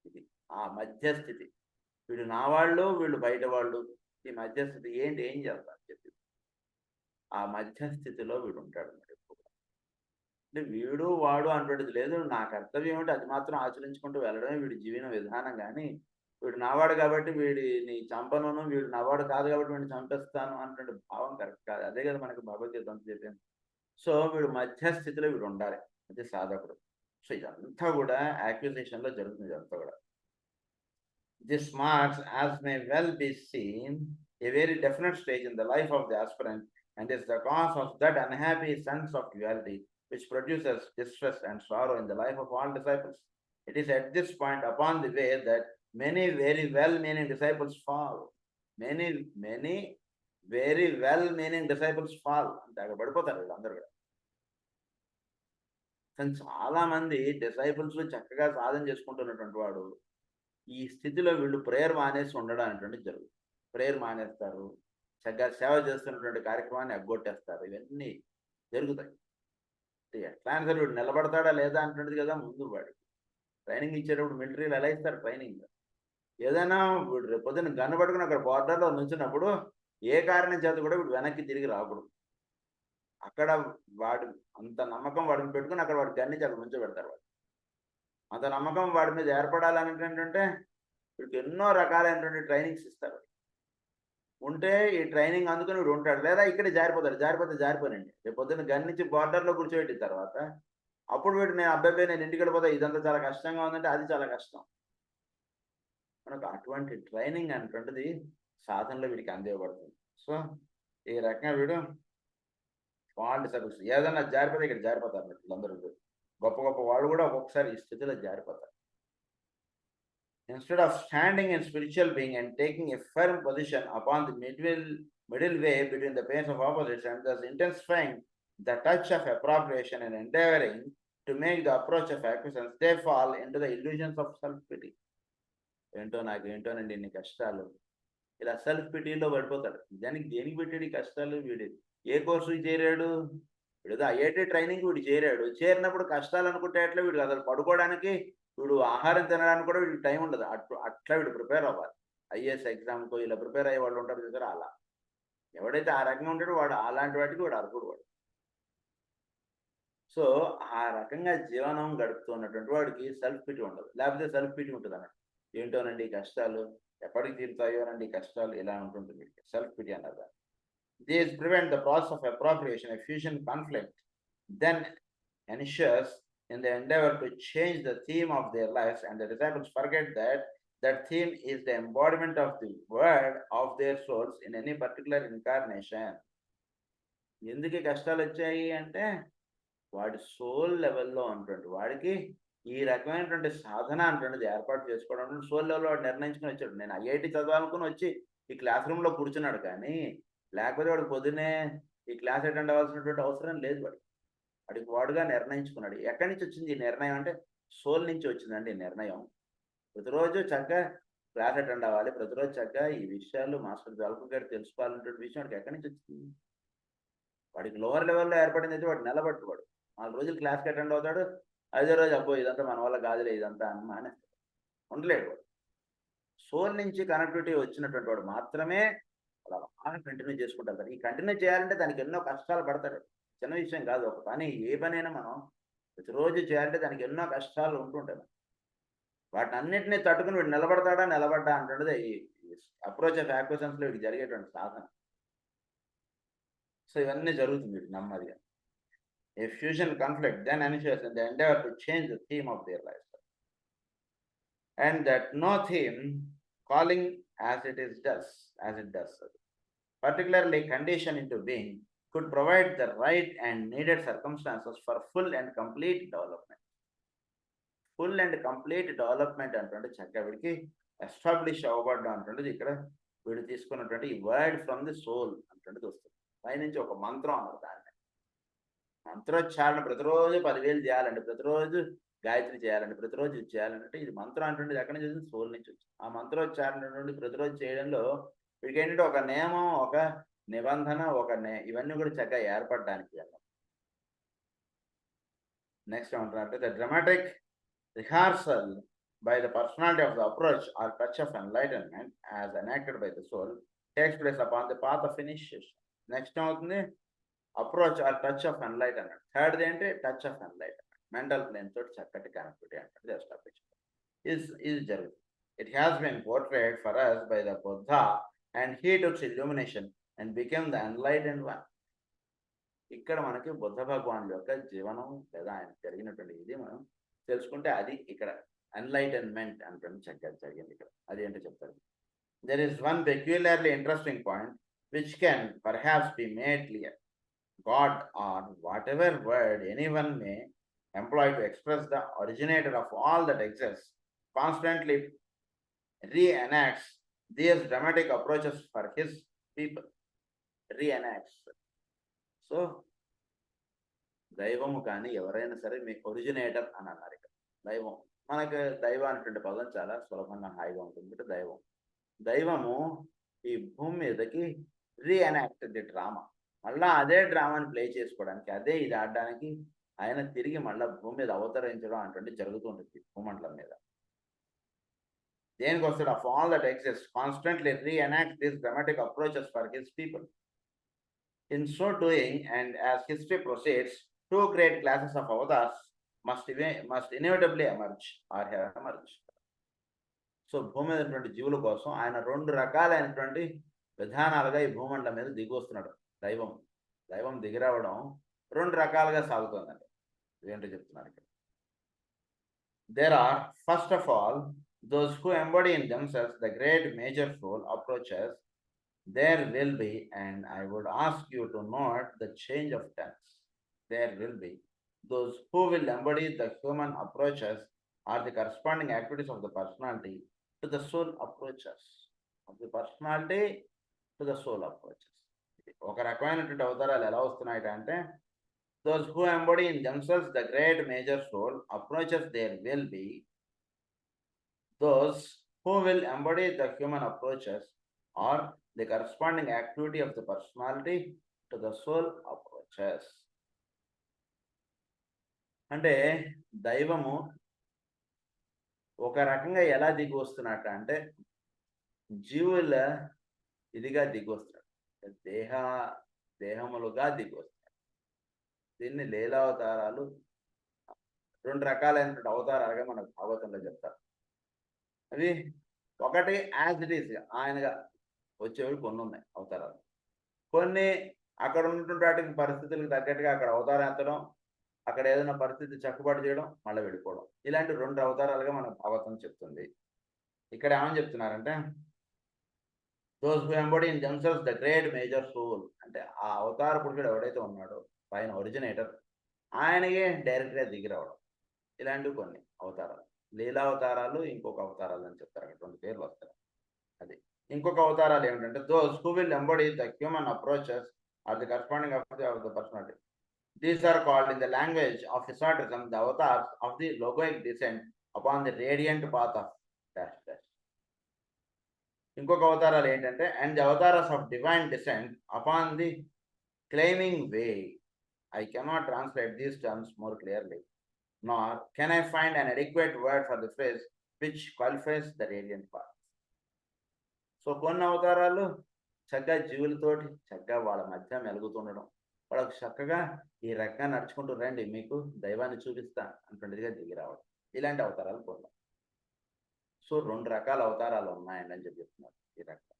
ఇది ఆ మధ్యస్థితి. వీడు నా వాళ్ళు, వీళ్ళు బయట వాళ్ళు. ఈ మధ్యస్థితి ఏంటి, ఏం చేస్తారు చెప్పి ఆ మధ్యస్థితిలో వీడు ఉంటాడు. మరి ఎక్కువగా అంటే వీడు వాడు అంటున్నది లేదు. నా కర్తవ్యం ఏమిటి అది మాత్రం ఆచరించుకుంటూ వెళ్ళడమే వీడి జీవన విధానం. కానీ వీడు నావాడు కాబట్టి వీడిని చంపను, వీడు నావాడు కాదు కాబట్టి వీడిని చంపేస్తాను అంటున్న భావం కరెక్ట్ కాదు. అదే కదా మనకి భగవద్గీత అంతా చెప్పింది. సో వీడు మధ్యస్థితిలో వీడు ఉండాలి, అది సాధకుడు. సో ఇదంతా కూడా యాక్విజిషన్లో జరుగుతుంది. ఇదంతా కూడా this marks, as may well be seen, a very definite stage in the life of the aspirant, and is the cause of that unhappy sense of duality which produces distress and sorrow in the life of all disciples. It is at this point upon the way that many very well-meaning disciples fall. Many very well-meaning disciples fall. అంటే పడిపోతారు వీళ్ళందరూ కూడా. కానీ చాలా మంది disciples చక్కగా సాధన చేసుకుంటున్నటువంటి వాడు ఈ స్థితిలో వీళ్ళు ప్రేయర్ మానేసి ఉండడం అనేటువంటి జరుగుతుంది. ప్రేయర్ మానేస్తారు, చక్కగా సేవ చేస్తున్నటువంటి కార్యక్రమాన్ని ఎగ్గొట్టేస్తారు. ఇవన్నీ జరుగుతాయి. ఎట్లా అని సరే వీడు నిలబడతాడా లేదా అంటున్నది కదా ముందు వాడు ట్రైనింగ్ ఇచ్చేటప్పుడు మిలిటరీలు ఎలా ఇస్తారు ట్రైనింగ్. ఏదైనా వీడు రేపు పొద్దున్న గన్ను పట్టుకుని అక్కడ బార్డర్లో నుంచినప్పుడు ఏ కారణం చేత కూడా వీడు వెనక్కి తిరిగి రాకూడదు. అక్కడ వాడు అంత నమ్మకం వాడిని పెట్టుకుని అక్కడ వాడు గన్నించి అక్కడ నుంచోబెడతారు వాడు. అంత నమ్మకం వాడి మీద ఏర్పడాలని ఏంటంటే వీడికి ఎన్నో రకాలైనటువంటి ట్రైనింగ్స్ ఇస్తారు. ఉంటే ఈ ట్రైనింగ్ అందుకుని వీడు ఉంటాడు, లేదా ఇక్కడే జారిపోతే జారిపోనండి. రేపు పొద్దున్న గన్నించి బార్డర్లో కూర్చోబెట్టిన తర్వాత అప్పుడు వీడు నేను అబ్బాయి నేను ఇంటికి వెళ్ళిపోతా ఇదంతా చాలా కష్టంగా ఉందంటే అది చాలా కష్టం. మనకు అటువంటి ట్రైనింగ్ అనేటువంటిది సాధనలో వీడికి అందివ్వబడుతుంది. సో ఈ రకంగా వీడు వాళ్ళు సర్వీస్ ఏదైనా జారిపోతే ఇక్కడ జారిపోతారు వీళ్ళందరూ. గొప్ప గొప్ప వాళ్ళు కూడా ఒక్కొక్కసారి ఈ స్థితిలో జారిపోతారు. Instead of standing in spiritual being and taking a firm position upon the middle way between the pains of opposites and thus intensifying the touch of appropriation and endeavoring to make the approach of acquiescence, they fall into the illusions of self-pity. ఏంటోనండి ఇన్ని కష్టాలు, ఇలా self పిటీలో పడిపోతాడు. దేనికి పెట్టాడు ఈ కష్టాలు? వీడు ఏ కోర్సుకి చేరాడు? వీడు ఐఐటి ట్రైనింగ్ వీడు చేరాడు. చేరినప్పుడు కష్టాలు అనుకుంటే ఎట్లా? వీడు అసలు పడుకోవడానికి వీడు ఆహారం తినడానికి కూడా వీడికి టైం ఉండదు. అట్లా వీడు ప్రిపేర్ అవ్వాలి. ఐఏఎస్ ఎగ్జామ్కో ఇలా ప్రిపేర్ అయ్యే వాళ్ళు ఉంటారు చూసారా, అలా ఎవడైతే ఆ రకంగా ఉంటాడో వాడు అలాంటి వాటికి వాడు అర్హుడు వాడు. సో ఆ రకంగా జీవనం గడుపుతున్నటువంటి వాడికి సెల్ఫ్ పిటీ ఉండదు. లేకపోతే సెల్ఫ్ పిటీ ఉంటుంది అన్నట్టు. ఏంటోనండి కష్టాలు ఎప్పటికి తీరుతాయోనండి కష్టాలు, ఇలా ఉంటుంటుంది సెల్ఫ్ పిటీ అన్నది. These prevent the process of appropriation, a fusion conflict, then ensures in the endeavor to change the theme of their lives, and the disciples forget that that theme is the embodiment of the word of their souls in any particular incarnation. ఎందుకు కష్టాలు వచ్చాయి అంటే వాడి soul లెవెల్లో ఉన్నటువంటి వాడికి ఈ రకమైనటువంటి సాధన అంటున్నది ఏర్పాటు చేసుకోవడం సోల్ లెవెల్లో వాడు నిర్ణయించుకుని వచ్చాడు. నేను ఐఐటి చదవాలనుకుని వచ్చి ఈ క్లాస్ రూమ్లో కూర్చున్నాడు, కానీ లేకపోతే వాడు పొద్దున్నే ఈ క్లాస్ అటెండ్ అవ్వాల్సినటువంటి అవసరం లేదు. వాడికి వాడుగా నిర్ణయించుకున్నాడు. ఎక్కడి నుంచి వచ్చింది ఈ నిర్ణయం అంటే సోల్ నుంచి వచ్చిందండి ఈ నిర్ణయం. ప్రతిరోజు చక్కగా క్లాస్ అటెండ్ అవ్వాలి, ప్రతిరోజు చక్కగా ఈ విషయాలు మాస్టర్ జల్పు గారు తెలుసుకోవాలనేటువంటి విషయం వాడికి ఎక్కడి నుంచి వచ్చింది? వాడికి లోవర్ లెవెల్లో ఏర్పడింది అయితే వాడు నిలబట్టువాడు 4 రోజులు క్లాస్కి అటెండ్ అవుతాడు, 5వ రోజు అబ్బో ఇదంతా మన వల్ల కాదులే ఇదంతా అని మానేస్తాడు, ఉండలేడు వాడు. సోల్ నుంచి కనెక్టివిటీ వచ్చినటువంటి వాడు మాత్రమే అలా కంటిన్యూ చేసుకుంటారు. ఈ కంటిన్యూ చేయాలంటే దానికి ఎన్నో కష్టాలు పడతాడు. చిన్న విషయం కాదు. ఒక పని ఏ పనైనా మనం ప్రతిరోజు చేయాలంటే దానికి ఎన్నో కష్టాలు ఉంటుంటాయి. వాటిని అన్నింటినీ తట్టుకుని వీడు నిలబడ్డా అంటున్నది ఈ అప్రోచ్ ఆఫ్ యాక్విజిషన్స్ లో వీడికి జరిగేటువంటి సాధన. సో ఇవన్నీ జరుగుతుంది వీడికి నెమ్మదిగా. A fusion conflict then ensures in the endeavor to change the theme of their lifestyle, and that no theme calling as it does, particularly conditioned into being, could provide the right and needed circumstances for full and complete development. Full and complete development అంటే చక్కగా వీడికి establish అవ్వబడ్డం అంటున్నది ఇక్కడ వీడు తీసుకున్నటువంటి ఈ word from the soul అంటున్నది వస్తుంది. పైనుంచి ఒక మంత్రం అన్నారు. దాన్ని మంత్రోచ్చారణ ప్రతిరోజు 10,000 చేయాలండి, ప్రతిరోజు గాయత్రి చేయాలండి, ప్రతిరోజు ఇది చేయాలంటే ఇది మంత్రం అంటుండేది ఎక్కడి నుంచి వచ్చింది? సోల్ నుంచి వచ్చింది. ఆ మంత్రోచ్చారణ నుండి ప్రతిరోజు చేయడంలో వీడికి ఏంటంటే ఒక నియమం, ఒక నిబంధన, ఇవన్నీ కూడా చక్కగా ఏర్పడడానికి. నెక్స్ట్ ఏమంటారంటే the dramatic rehearsal by the personality of the approach or touch of enlightenment as enacted by the soul takes place upon the path of initiation. Next అవుతుంది approach or touch of enlightenment. థర్డ్ది ఏంటి? Touch of enlightenment. Mental plane తోటి చక్కటి connectivity అంటే establish ఇది జరుగుతుంది. It has been portrayed for us by the Buddha and he took illumination and became the enlightened one. ఇక్కడ మనకి బుద్ధ భగవాన్ యొక్క జీవనం లేదా ఆయన జరిగినటువంటి ఇది మనం తెలుసుకుంటే అది ఇక్కడ ఎన్లైటన్మెంట్ అంటే చక్కగా జరిగింది. ఇక్కడ అది ఏంటో చెప్తారు. There is one peculiarly interesting point which can perhaps be made clear. God, or whatever word anyone may employ to express the originator of all that exists, constantly reenacts these dramatic approaches for his people. Reenacts. So, దైవము కానీ ఎవరైనా సరే మీ originator అని అన్నారు. ఇక్కడ దైవం మనకు దైవం అనేటువంటి పదం చాలా సులభంగా హాయిగా ఉంటుంది. దైవము ఈ భూమి మీదకి రీఎనాక్ట్ ది డ్రామా, మళ్ళా అదే డ్రామాని ప్లే చేసుకోవడానికి, అదే ఇది ఆడడానికి ఆయన తిరిగి మళ్ళీ భూమి మీద అవతరించడం అటువంటి జరుగుతుంటుంది భూమండలం మీద. దేనికి వస్తాడు? Of all that exist constantly reenact these dramatic approaches for his people. In so doing, and as history proceeds, two great classes of avatars must inevitably emerge or have emerged. So భూమి మీద ఉన్నటువంటి జీవుల కోసం ఆయన 2 రకాలైనటువంటి విధానాలుగా ఈ భూమండలం మీద దిగి వస్తున్నాడు. దైవం దిగిరావడం 2 రకాలుగా సాగుతుందండి. ఏంటో చెప్తున్నారు ఇక్కడ. There are, first of all, those who embody in themselves the great major soul approaches. There will be, and I would ask you to note the change of tense. There will be those who will embody the human approaches or the corresponding activities of the personality to the soul approaches. Of the personality to the soul approaches. ఒక రకమైనటువంటి అవతారాలు ఎలా వస్తున్నాయి అంటే, those who embody in themselves the great major soul approaches, there will be those who will embody the human approaches or the corresponding activity of the personality to the soul approaches. అంటే దైవము ఒక రకంగా ఎలా దిగి వస్తున్నట్టు అంటే జీవుల ఇదిగా దిగి వస్తున్నాడు, దేహములుగా దిగి వస్తున్నాడు. దీన్ని లీలావతారాలు 2 రకాలైనటువంటి అవతారాలుగా మనకు భాగవతంలో చెప్తారు. అవి ఒకటి యాజ్ ఇట్ ఈస్ ఆయనగా వచ్చేవి కొన్ని ఉన్నాయి అవతారాలు. కొన్ని అక్కడ ఉన్నటువంటి పరిస్థితులకు తగ్గట్టుగా అక్కడ అవతారం ఎత్తడం, అక్కడ ఏదైనా పరిస్థితి చక్కబాటు చేయడం, మళ్ళీ వెళ్ళిపోవడం. ఇలాంటి 2 అవతారాలుగా మనకు భాగవతం చెప్తుంది. ఇక్కడ ఏమని చెప్తున్నారంటే, those who embody in themselves the great major soul. అంటే ఆ అవతార పురుషుడు ఎవడైతే ఉన్నాడో పైన ఒరిజినేటర్, ఆయనకే డైరెక్ట్గా దిగి రావడం. ఇలాంటివి కొన్ని అవతారాలు. లీలావతారాలు, ఇంకొక అవతారాలు అని చెప్తారు. అక్కడ 2 పేర్లు వస్తాయి. అది ఇంకొక అవతారాలు ఏమిటంటే, those who will embody the human approaches are the corresponding of the personality. These are called in the language of esotericism the avatars of the logoic descent upon the radiant path of dash dash. ఇంకొక అవతారాలు ఏంటంటే, and the avatars of divine descent upon the claiming way. I cannot translate these terms more clearly, nor can I find an adequate word for the phrase which qualifies the radiant path. So కొన్ని అవతారాలు చక్కగా జీవులతోటి చక్కగా వాళ్ళ మధ్య మెలుగుతుండడం, వాళ్ళకు చక్కగా ఈ రకంగా నడుచుకుంటూ రండి మీకు దైవాన్ని చూపిస్తా అన్నట్టుగా దిగి రావడం. ఇలాంటి అవతారాలు పొందాం. సో 2 రకాల అవతారాలు ఉన్నాయండి అని చెప్తున్నారు ఈ రకంగా.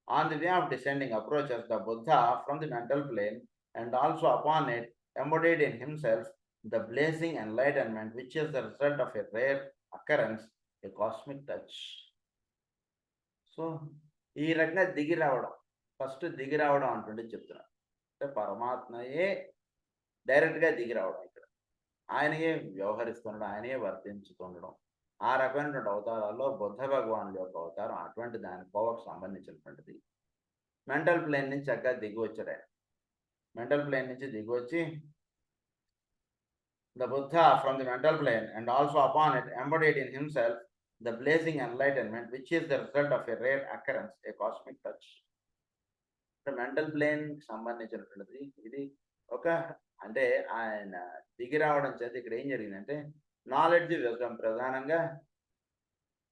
On the way of descending approaches the Buddha from the mental plane and also upon it embodied in himself the blazing enlightenment which is the result of a rare occurrence, a cosmic touch. So ఈ రకంగా దిగి రావడం, first దిగి రావడం అంటుండే చెప్తున్నారు. అంటే పరమాత్మయే డైరెక్ట్గా దిగి రావడం, ఇక్కడ ఆయనయే వ్యవహరిస్తుండడం, ఆయనయే వర్తించుతుండడం. ఆ రకమైనటువంటి అవతారాల్లో బుద్ధ భగవానుడి యొక్క అవతారం అటువంటి దాని కోవకు సంబంధించినటువంటిది. మెంటల్ ప్లేన్ నుంచి చక్కగా దిగి వచ్చాడు ఆయన. మెంటల్ ప్లేన్ నుంచి దిగి వచ్చి the Buddha from the mental plane and also upon it embodied in himself the blazing enlightenment which is the result of a rare occurrence, a cosmic touch. Mental plane సంబంధించినటువంటిది ఇది. ఒక అంటే ఆయన దిగి రావడం చేత ఇక్కడ ఏం జరిగిందంటే, నాలెడ్జ్ విజ్డమ్ ప్రధానంగా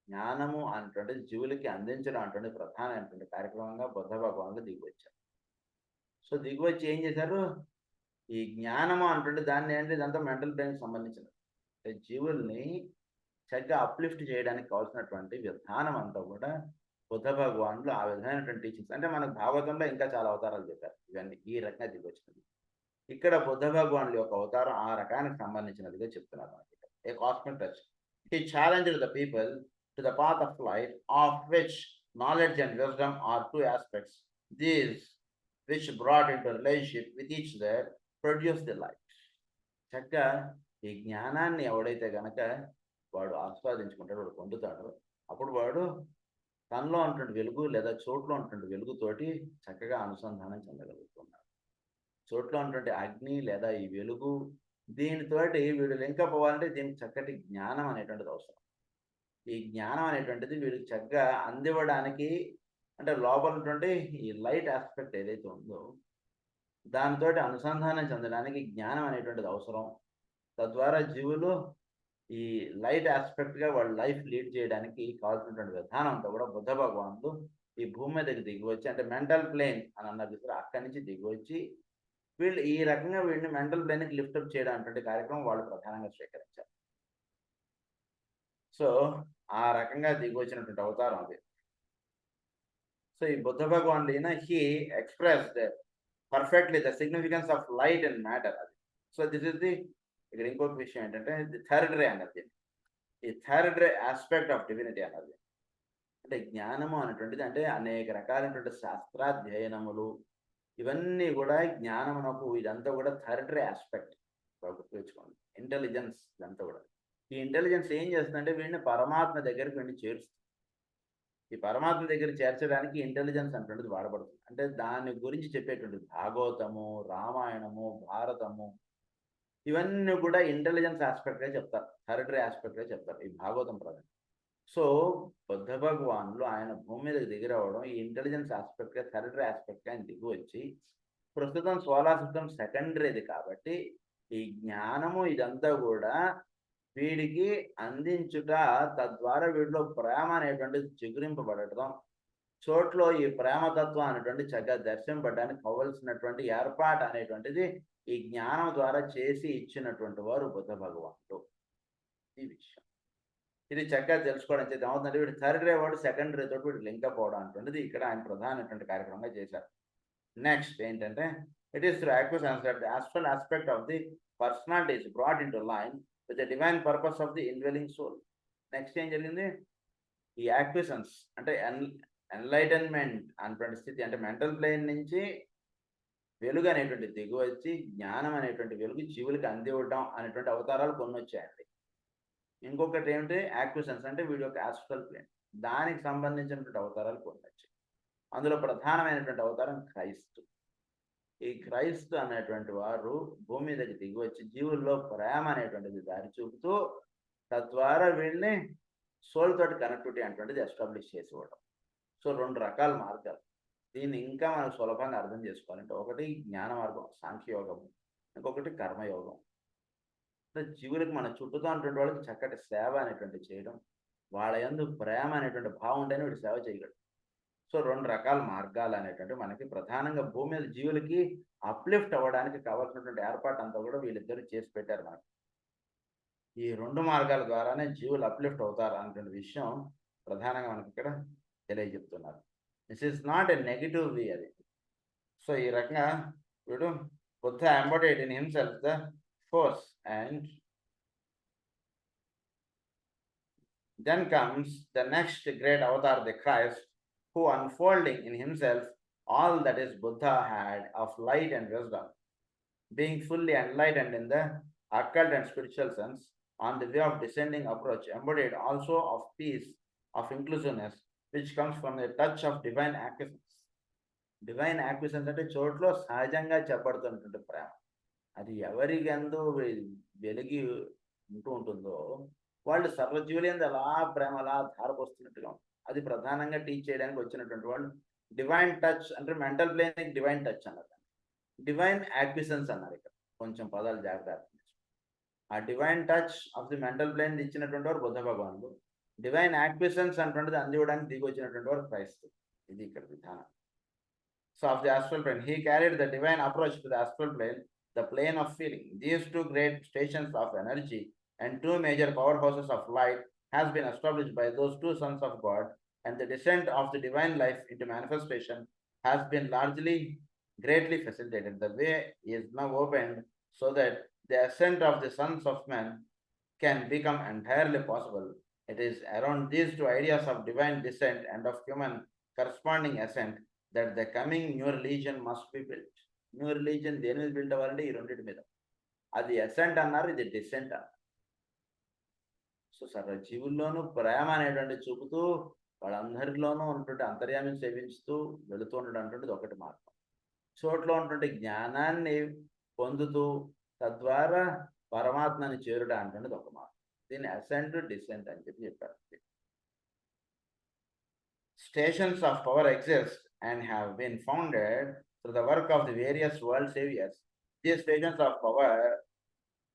జ్ఞానము అనేటువంటిది జీవులకి అందించడం అటువంటి ప్రధానమైనటువంటి కార్యక్రమంగా బుద్ధ భగవానుడు దిగి వచ్చారు. సో దిగి వచ్చి ఏం చేశారు, ఈ జ్ఞానము అంటుంటే దాన్ని ఏంటి, ఇదంతా మెంటల్ ప్లేన్కి సంబంధించినది. జీవుల్ని చక్కగా అప్లిఫ్ట్ చేయడానికి కావాల్సినటువంటి విధానం అంతా కూడా బుద్ధ భగవానులు ఆ విధమైనటువంటి టీచింగ్స్. అంటే మనకు భాగవతంలో ఇంకా చాలా అవతారాలు చెప్పారు, ఇవన్నీ ఈ రకంగా దిగొచ్చినది. ఇక్కడ బుద్ధ భగవానుల యొక్క అవతారం ఆ రకానికి సంబంధించినదిగా చెప్తున్నారు మనకి. A cosmic touch. He challenged the people to the path of life of which knowledge and wisdom are 2 aspects. These which brought into relationship with each other produce the light. చక్కగా ఈ జ్ఞానాన్ని ఎవడైతే గనక వాడు ఆస్వాదించుకుంటాడో, వాడు పొందుతాడో, అప్పుడు వాడు తనలో ఉన్నటువంటి వెలుగు లేదా చోట్లో ఉన్నటువంటి వెలుగుతోటి చక్కగా అనుసంధానం చెందగలుగుతున్నాడు. చోట్లో ఉన్నటువంటి అగ్ని లేదా ఈ వెలుగు, దీనితోటి వీడు లింకప్ అవ్వాలంటే దీనికి చక్కటి జ్ఞానం అనేటువంటిది అవసరం. ఈ జ్ఞానం అనేటువంటిది వీడికి చక్కగా అందివ్వడానికి, అంటే లోపల ఉన్నటువంటి ఈ లైట్ ఆస్పెక్ట్ ఏదైతే ఉందో దానితోటి అనుసంధానం చెందడానికి జ్ఞానం అనేటువంటిది అవసరం తద్వారా జీవులు ఈ లైట్ ఆస్పెక్ట్గా వాళ్ళ లైఫ్ లీడ్ చేయడానికి కావాల్సినటువంటి విధానం అంతా కూడా బుద్ధ భగవానుడు ఈ భూమి మీదకి దిగి వచ్చి, అంటే మెంటల్ ప్లేన్ అని అన్నారు చూసారు, అక్కడి నుంచి దిగి వచ్చి వీళ్ళు ఈ రకంగా వీళ్ళని మెంటల్ ప్లేన్కి లిఫ్టప్ చేయడం అటువంటి కార్యక్రమం వాళ్ళు ప్రధానంగా స్వీకరించారు. సో ఆ రకంగా దిగి వచ్చినటువంటి అవతారం అది. సో ఈ బుద్ధ భగవాన్ ఈయన he expressed perfectly the significance of light and matter అది. సో దిస్ ఇస్ ది, ఇక్కడ ఇంకొక విషయం ఏంటంటే ది థర్డ్ రే అన్నది, ఈ third ray aspect of divinity అన్నది. అంటే జ్ఞానము అనేటువంటిది అంటే అనేక రకాలైనటువంటి శాస్త్రాధ్యయనములు ఇవన్నీ కూడా జ్ఞానమునకు ఇదంతా కూడా థర్డ్ రే ఆస్పెక్ట్ గుర్తుపెట్టుకోండి. ఇంటెలిజెన్స్ ఇదంతా కూడా, ఈ ఇంటెలిజెన్స్ ఏం చేస్తుందంటే వీడిని పరమాత్మ దగ్గరికి వీడిని చేరుస్తుంది. ఈ పరమాత్మ దగ్గర చేర్చడానికి ఇంటెలిజెన్స్ అనేటువంటిది వాడబడుతుంది. అంటే దాని గురించి చెప్పేటువంటి భాగవతము, రామాయణము, భారతము ఇవన్నీ కూడా ఇంటెలిజెన్స్ ఆస్పెక్ట్గా చెప్తారు, థర్డ్ రే ఆస్పెక్ట్గా చెప్తారు ఈ భాగవతం ప్రధానం. సో బుద్ధ భగవాన్లు ఆయన భూమి మీదకి దిగి రావడం ఈ ఇంటెలిజెన్స్ ఆస్పెక్ట్గా, థర్డ్ రే ఆస్పెక్ట్గా ఆయన దిగి వచ్చి, ప్రస్తుతం సోలార్ సిస్టమ్ సెకండరీది కాబట్టి ఈ జ్ఞానము ఇదంతా కూడా వీడికి అందించుట, తద్వారా వీడిలో ప్రేమ అనేటువంటిది చిగురింపబడటం, చోట్లో ఈ ప్రేమతత్వం అనేటువంటి చక్కగా దర్శింపబడడానికి కావలసినటువంటి ఏర్పాటు అనేటువంటిది ఈ జ్ఞానం ద్వారా చేసి ఇచ్చినటువంటి వారు బుద్ధ భగవానుడు. ఈ విషయం ఇది చక్కగా తెలుసుకోవడం చేత ఏమవుతుందంటే వీడు థర్డ్ రే వాడు సెకండ్ రే తోటి వీడు లింక్ అప్ అవడం అంటున్నది ఇక్కడ ఆయన ప్రధానమైనటువంటి కార్యక్రమంగా చేశారు. నెక్స్ట్ ఏంటంటే it is through acquisitions that the astral aspect of the personality is brought in to line with the divine purpose of the indwelling soul. Next ఏం జరిగింది, ఈ యాక్విజిషన్స్ అంటే ఎన్లైటన్మెంట్ అనేటువంటి స్థితి, అంటే మెంటల్ ప్లేన్ నుంచి వెలుగు అనేటువంటి దిగు వచ్చి జ్ఞానం అనేటువంటి వెలుగు జీవులకి అందివ్వడం అనేటువంటి అవతారాలు కొన్ని వచ్చాయండి. ఇంకొకటి ఏమిటి, యాక్విజిషన్స్ అంటే వీడి యొక్క ఆస్ట్రల్ ప్లేన్, దానికి సంబంధించినటువంటి అవతారాలు కొన్ని వచ్చాయి. అందులో ప్రధానమైనటువంటి అవతారం క్రైస్తు. ఈ క్రైస్తు అనేటువంటి వారు భూమి మీదకి దిగి వచ్చి జీవుల్లో ప్రేమ అనేటువంటిది దారి చూపుతూ, తద్వారా వీళ్ళని సోల్ తోటి కనెక్టివిటీ అనేటువంటిది ఎస్టాబ్లిష్ చేసి ఇవ్వడం. సో రెండు రకాల మార్గాలు, దీన్ని ఇంకా మనం సులభంగా అర్థం చేసుకోవాలంటే ఒకటి జ్ఞాన మార్గం సాంఖ్యయోగము, ఇంకొకటి కర్మయోగం. జీవులకు మన చుట్టూతో ఉన్నటువంటి వాళ్ళకి చక్కటి సేవ అనేటువంటి చేయడం, వాళ్ళ యందు ప్రేమ అనేటువంటి భావం ఉంటేనే వీడు సేవ చేయగలడు. సో రెండు రకాల మార్గాలు అనేటువంటి మనకి ప్రధానంగా భూమి మీద జీవులకి అప్లిఫ్ట్ అవ్వడానికి కావాల్సినటువంటి ఏర్పాటు అంతా కూడా వీళ్ళిద్దరూ చేసి పెట్టారు మనకు. ఈ రెండు మార్గాల ద్వారానే జీవులు అప్లిఫ్ట్ అవుతారు అనేటువంటి విషయం ప్రధానంగా మనకి ఇక్కడ తెలియజెప్తున్నారు. This is not a negative way అది. సో ఈ రకంగా వీడు Buddha embedded in himself the force, and then comes the next great avatar, the Christ, who unfolding in himself all that is Buddha had of light and wisdom, being fully enlightened in the occult and spiritual sense, on the way of descending approach, embodied also of peace, of inclusiveness, which comes from the touch of divine acquiescence. Divine acquiescence అంటే చోట్లో సహజంగా చెప్పబడుతున్నటువంటి ప్రేమ, అది ఎవరికి ఎందు వెలిగి ఉంటూ ఉంటుందో వాళ్ళు సర్వజీవులందు అలా ప్రేమ అలా ధారపోస్తున్నట్టుగా ఉంటుంది. అది ప్రధానంగా టీచ్ చేయడానికి వచ్చినటువంటి వాళ్ళు. డివైన్ టచ్ అంటే మెంటల్ ప్లేన్ డివైన్ టచ్ అన్నారు, డివైన్ యాక్విజిషన్స్ అన్నారు. ఇక్కడ కొంచెం పదాలు జాగ్రత్త. ఆ divine touch of the mental plane ఇచ్చినటువంటి వారు బుద్ధ భగవానుడు, డివైన్ యాక్విజిషన్స్ అనేటువంటిది అందివ్వడానికి దిగి వచ్చినటువంటి వారు క్రైస్తు. ఇది ఇక్కడ విధానం. So of the astral plane he carried the divine approach to the astral plane, the plane of feeling. These two great stations of energy and two major powerhouses of light has been established by those two sons of God, and the descent of the divine life into manifestation has been largely greatly facilitated. The way is now opened so that the ascent of the sons of men can become entirely possible. It is around these two ideas of divine descent and of human corresponding ascent that the coming new religion must be built. New religion దేని మీద build అవ్వాలంటే ఈ రెండింటి మీద. అది assigned అన్నారు, ఇది decent అన్నారు. సో సర్వ జీవుల్లోనూ ప్రేమ అనేటువంటి చూపుతూ వాళ్ళందరిలోనూ ఉన్నటువంటి అంతర్యామిని సేవించుతూ వెళుతూ ఉండడం అనేటువంటిది ఒకటి మార్గం. చోట్లో ఉన్నటువంటి జ్ఞానాన్ని పొందుతూ తద్వారా పరమాత్మని చేరుట అనేటువంటిది ఒక మార్గం. దీన్ని అసెంట్ డిసెంట్ అని చెప్పారు. Stations of power exist and have been founded through the work of the various world saviors. These stations of power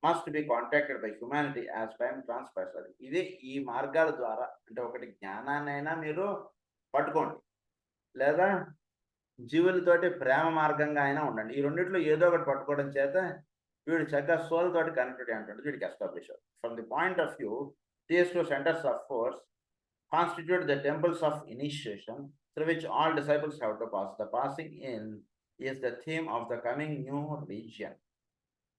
must be contacted by humanity as time transpires. ఇది ఈ మార్గాల ద్వారా అంటే ఒకటి జ్ఞానాన్నైనా మీరు పట్టుకోండి, లేదా జీవులతోటి ప్రేమ మార్గంగా అయినా ఉండండి. ఈ రెండిట్లో ఏదో ఒకటి పట్టుకోవడం చేత వీడు చక్కగా సోల్ తోటి కనెక్టెడ్ అంటుంది వీడికి establish. From the point of view, these two centers of force constitute the temples of initiation through which all disciples have to pass. The passing in is the theme of the coming new religion.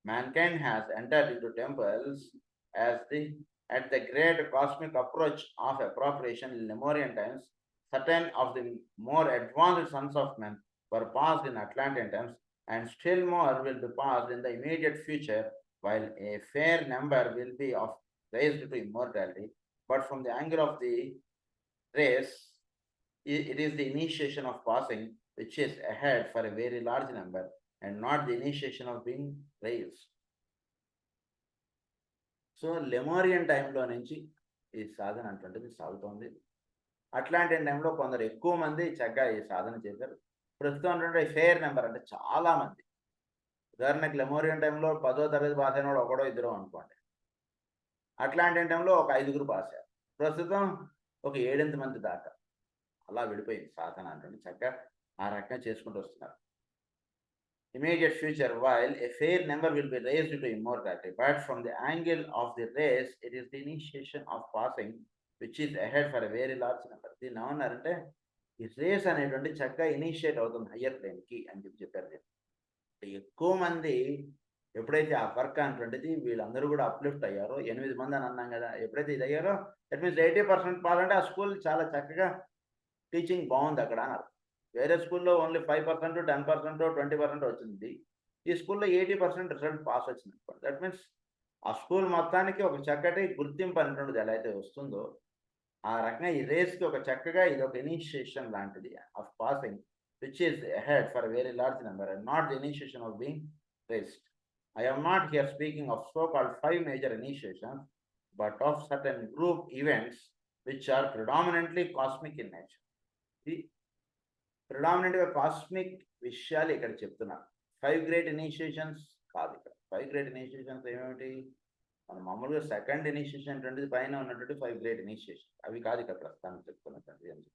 Mankind has entered into temples at the great cosmic approach of appropriation in Lemurian times. Certain of the more advanced sons of men were passed in Atlantean times, and still more will be passed in the immediate future, while a fair number will be raised to immortality. But from the angle of the race, it is the initiation of passing which is ahead for a very large number, and not the initiation of being raised. So Lemurian టైంలో నుంచి ఈ సాధన అటువంటిది సాగుతోంది. అట్లాంటిన్ టైంలో కొందరు ఎక్కువ మంది చక్కగా ఈ సాధన చేశారు. ప్రస్తుతం అంటే ఫెయిర్ నెంబర్ అంటే చాలా మంది. ఉదాహరణకి లెమోరియన్ టైంలో 10వ తరగతి పాస్ అయిన వాడు ఒకడో ఇద్దరు అనుకోండి. అట్లాంటిన్ టైంలో ఒక 5గురు పాస్ అయ్యారు. ప్రస్తుతం ఒక 7-8 మంది దాకా అలా విడిపోయింది సాధన అంటే చక్కగా ఆ రకంగా చేసుకుంటూ వస్తున్నారు. Immediate future, while a fair number will be raised to immortality, but from the angle of the race, it is the initiation of passing which is ahead for a very large number. దీన్ని ఏమన్నారంటే ఈ race అనేటువంటి చక్కగా initiate అవుతుంది higher ప్లేన్కి అని చెప్పారు. ఎక్కువ మంది ఎప్పుడైతే ఆ వర్క్ అనేటువంటిది వీళ్ళందరూ కూడా అప్లిఫ్ట్ అయ్యారో, 8 మంది అని అన్నాం కదా, ఎప్పుడైతే ఇది అయ్యారో దట్ మీన్స్ 80% పాస్ అంటే ఆ స్కూల్ చాలా చక్కగా టీచింగ్ బాగుంది అక్కడ అన్నారు. వేరే స్కూల్లో ఓన్లీ 5%, 10%, 20% వచ్చింది. ఈ స్కూల్లో 80% రిజల్ట్ పాస్ వచ్చింది అనుకోండి. దట్ మీన్స్ ఆ స్కూల్ మొత్తానికి ఒక చక్కటి గుర్తింపు అనేటువంటిది ఎలా అయితే వస్తుందో ఆ రకంగా ఈ రేస్కి ఒక చక్కగా ఇది ఒక ఇనిషియేషన్ లాంటిది of passing which is ahead for very large number and not the initiation of being raised. I am not here speaking of so-called 5 major initiations, but of certain group events which are predominantly cosmic in nature. ప్రిడామినెంట్గా cosmic విషయాలు ఇక్కడ చెప్తున్నారు. 5 great initiations కాదు ఇక్కడ. 5 great initiations ఏమిటి? మనం మామూలుగా second initiation అటువంటిది పైన ఉన్నటువంటి 5 గ్రేట్ ఇనిషియేషన్ అవి కాదు ఇక్కడ ప్రస్తుతానికి చెప్తున్నటువంటి.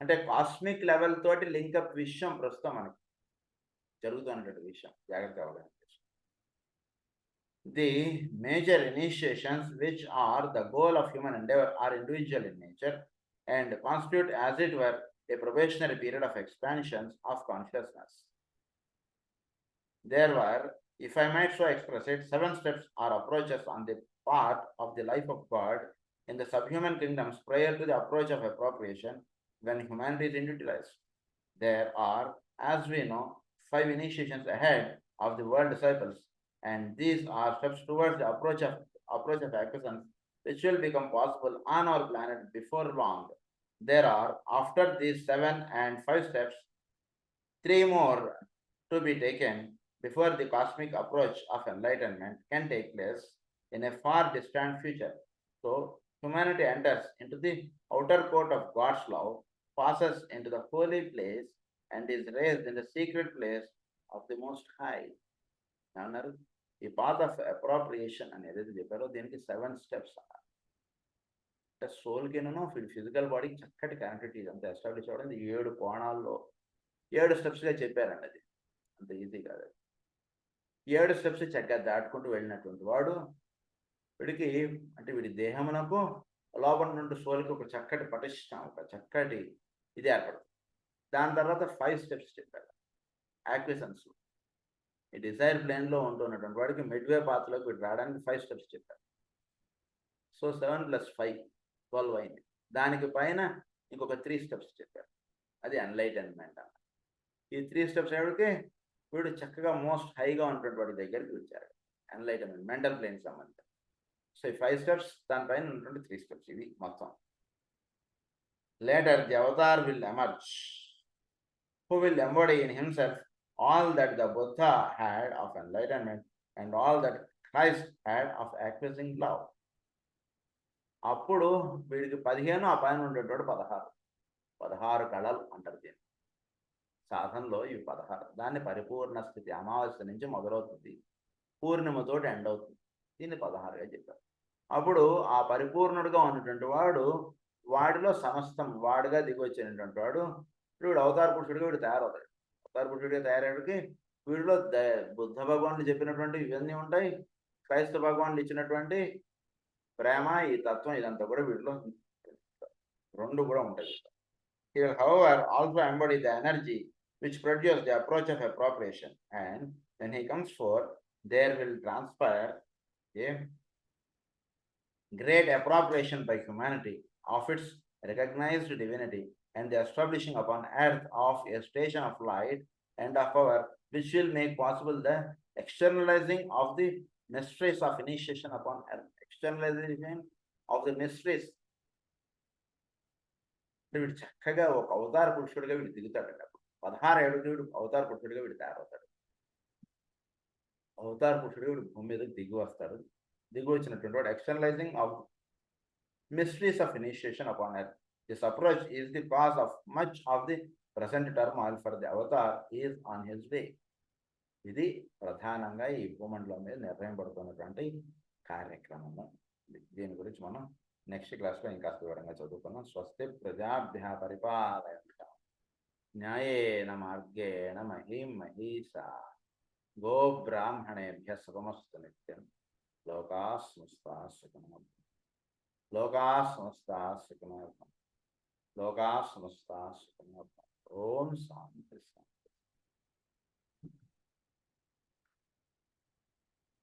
అంటే కాస్మిక్ లెవెల్ తోటి లింకప్ విషయం ప్రస్తుతం మనకి జరుగుతున్నటువంటి విషయం జాగ్రత్త అవ్వాలని. The major initiations which are the goal of human endeavor are individual in nature and constitute as it were a probationary period of expansions of consciousness. There were, if I might so express it, 7 steps or approaches on the part of the life of God in the subhuman kingdoms prior to the approach of appropriation when humanity is individualized. There are, as we know, 5 initiations ahead of the world disciples, and these are steps towards the approach of acquiescence which will become possible on our planet before long. There are, after these 7 and 5 steps, 3 more to be taken before the cosmic approach of enlightenment can take place in a far distant future. So, humanity enters into the outer court of God's love, passes into the holy place, and is raised in the secret place of the Most High. అన్నారు. ఈ path of appropriation అని ఏదైతే చెప్పారో దీనికి 7 steps అన్నారు. అంటే సోల్కిను physical బాడీకి చక్కటి కనెక్టివిటీ అంతా ఎస్టాబ్లిష్ అవ్వడం 7 కోణాల్లో 7 స్టెప్స్గా చెప్పారండి. అది అంత ఈజీ కాదు. 7 స్టెప్స్ చక్కగా దాటుకుంటూ వెళ్ళినటువంటి వాడు వీడికి అంటే వీడి దేహమునకు లోపల నుండి సోల్కి ఒక చక్కటి పటిష్టం, ఒక చక్కటి ఇది ఏర్పడుతుంది. దాని తర్వాత 5 స్టెప్స్ చెప్పారు. యాక్విసెన్స్ ఈ డిజైర్ ప్లేన్లో ఉంటున్నటువంటి వాడికి మిడ్వే పాత్లోకి వీడు రావడానికి 5 స్టెప్స్ చెప్పారు. సో 7 + 5 12 అయింది. దానికి పైన ఇంకొక 3 స్టెప్స్ చెప్పారు. అది ఎన్లైటన్మెంట్ అన్న. ఈ 3 స్టెప్స్ ఎవరికి వీడు చక్కగా మోస్ట్ హైగా ఉన్నటువంటి వాడి దగ్గరికి వచ్చారు. ఎన్లైటన్మెంట్ మెంటల్ ప్లేన్ సంబంధించి. సో ఈ 5 స్టెప్స్ దానిపైన ఉన్నటువంటి 3 స్టెప్స్ ఇవి మొత్తం. Later the Avatar will emerge who will embody in himself all that the Buddha had of enlightenment and all that Christ had of acquiescing love. అప్పుడు వీడికి 15, ఆ పైన ఉండేటోడు 16 కళలు అంటారు దీన్ని. సాధనలో ఇవి 16. దాన్ని పరిపూర్ణ స్థితి అమావాస్య నుంచి మొదలవుతుంది. పూర్ణిమతోటి ఎండ్ అవుతుంది. దీన్ని 16గా చెప్పారు. అప్పుడు ఆ పరిపూర్ణుడుగా ఉన్నటువంటి వాడు, వాడిలో సమస్తం వాడుగా దిగొచ్చినటువంటి వాడు, వీడు అవతార పురుషుడిగా వీడు తయారవుతాడు. అవతార పురుషుడిగా తయారయ్యేటికి వీడిలో బుద్ధ భగవానుడు చెప్పినటువంటి ఇవన్నీ ఉంటాయి. క్రైస్తవ భగవానుడు ఇచ్చినటువంటి ప్రేమ, ఈ తత్వం ఇదంతా కూడా వీడిలో 2 కూడా ఉంటాయి. He will, however, also embody the energy which produces the approach of appropriation, and when he comes forth, there will transpire a great appropriation by humanity of its recognized divinity and the establishing upon earth of a station of light and of power, which will make possible the externalizing of the mysteries of initiation upon earth. Externalization of the mysteries. వీడు చక్కగా ఒక అవతార పురుషుడిగా వీడు దిగుతాడు. 16 ఏళ్ళకి వీడు అవతార పురుషుడిగా వీడు తయారవుతాడు. అవతార పురుషుడిగా వీడు భూమి మీదకి దిగి వస్తాడు. దిగి వచ్చినటువంటి వాడు ఎక్స్టర్నలైజింగ్ of mysteries of initiation upon earth. This approach is the cause of much of the present turmoil, for the avatar is on his way. ఇది ప్రధానంగా ఈ భూమండలం మీద నిర్ణయింపబడుతున్నటువంటి కార్యక్రమము. దీని గురించి మనం నెక్స్ట్ క్లాస్లో ఇంకా వివరంగా చదువుకున్నాం. స్వస్తి ప్రజాభ్యः పరిపాలయంతాం న్యాయేన మార్గేణ మహీం మహీషా గోబ్రాహ్మణేభ్యः శుభమస్తు నిత్యం. లోకాः సమస్తాः సుఖినో లోకాः సమస్తాः సుఖినో భవంతు. లోకాः సమస్తాः సుఖినో భవంతు. ఓం శాంతి.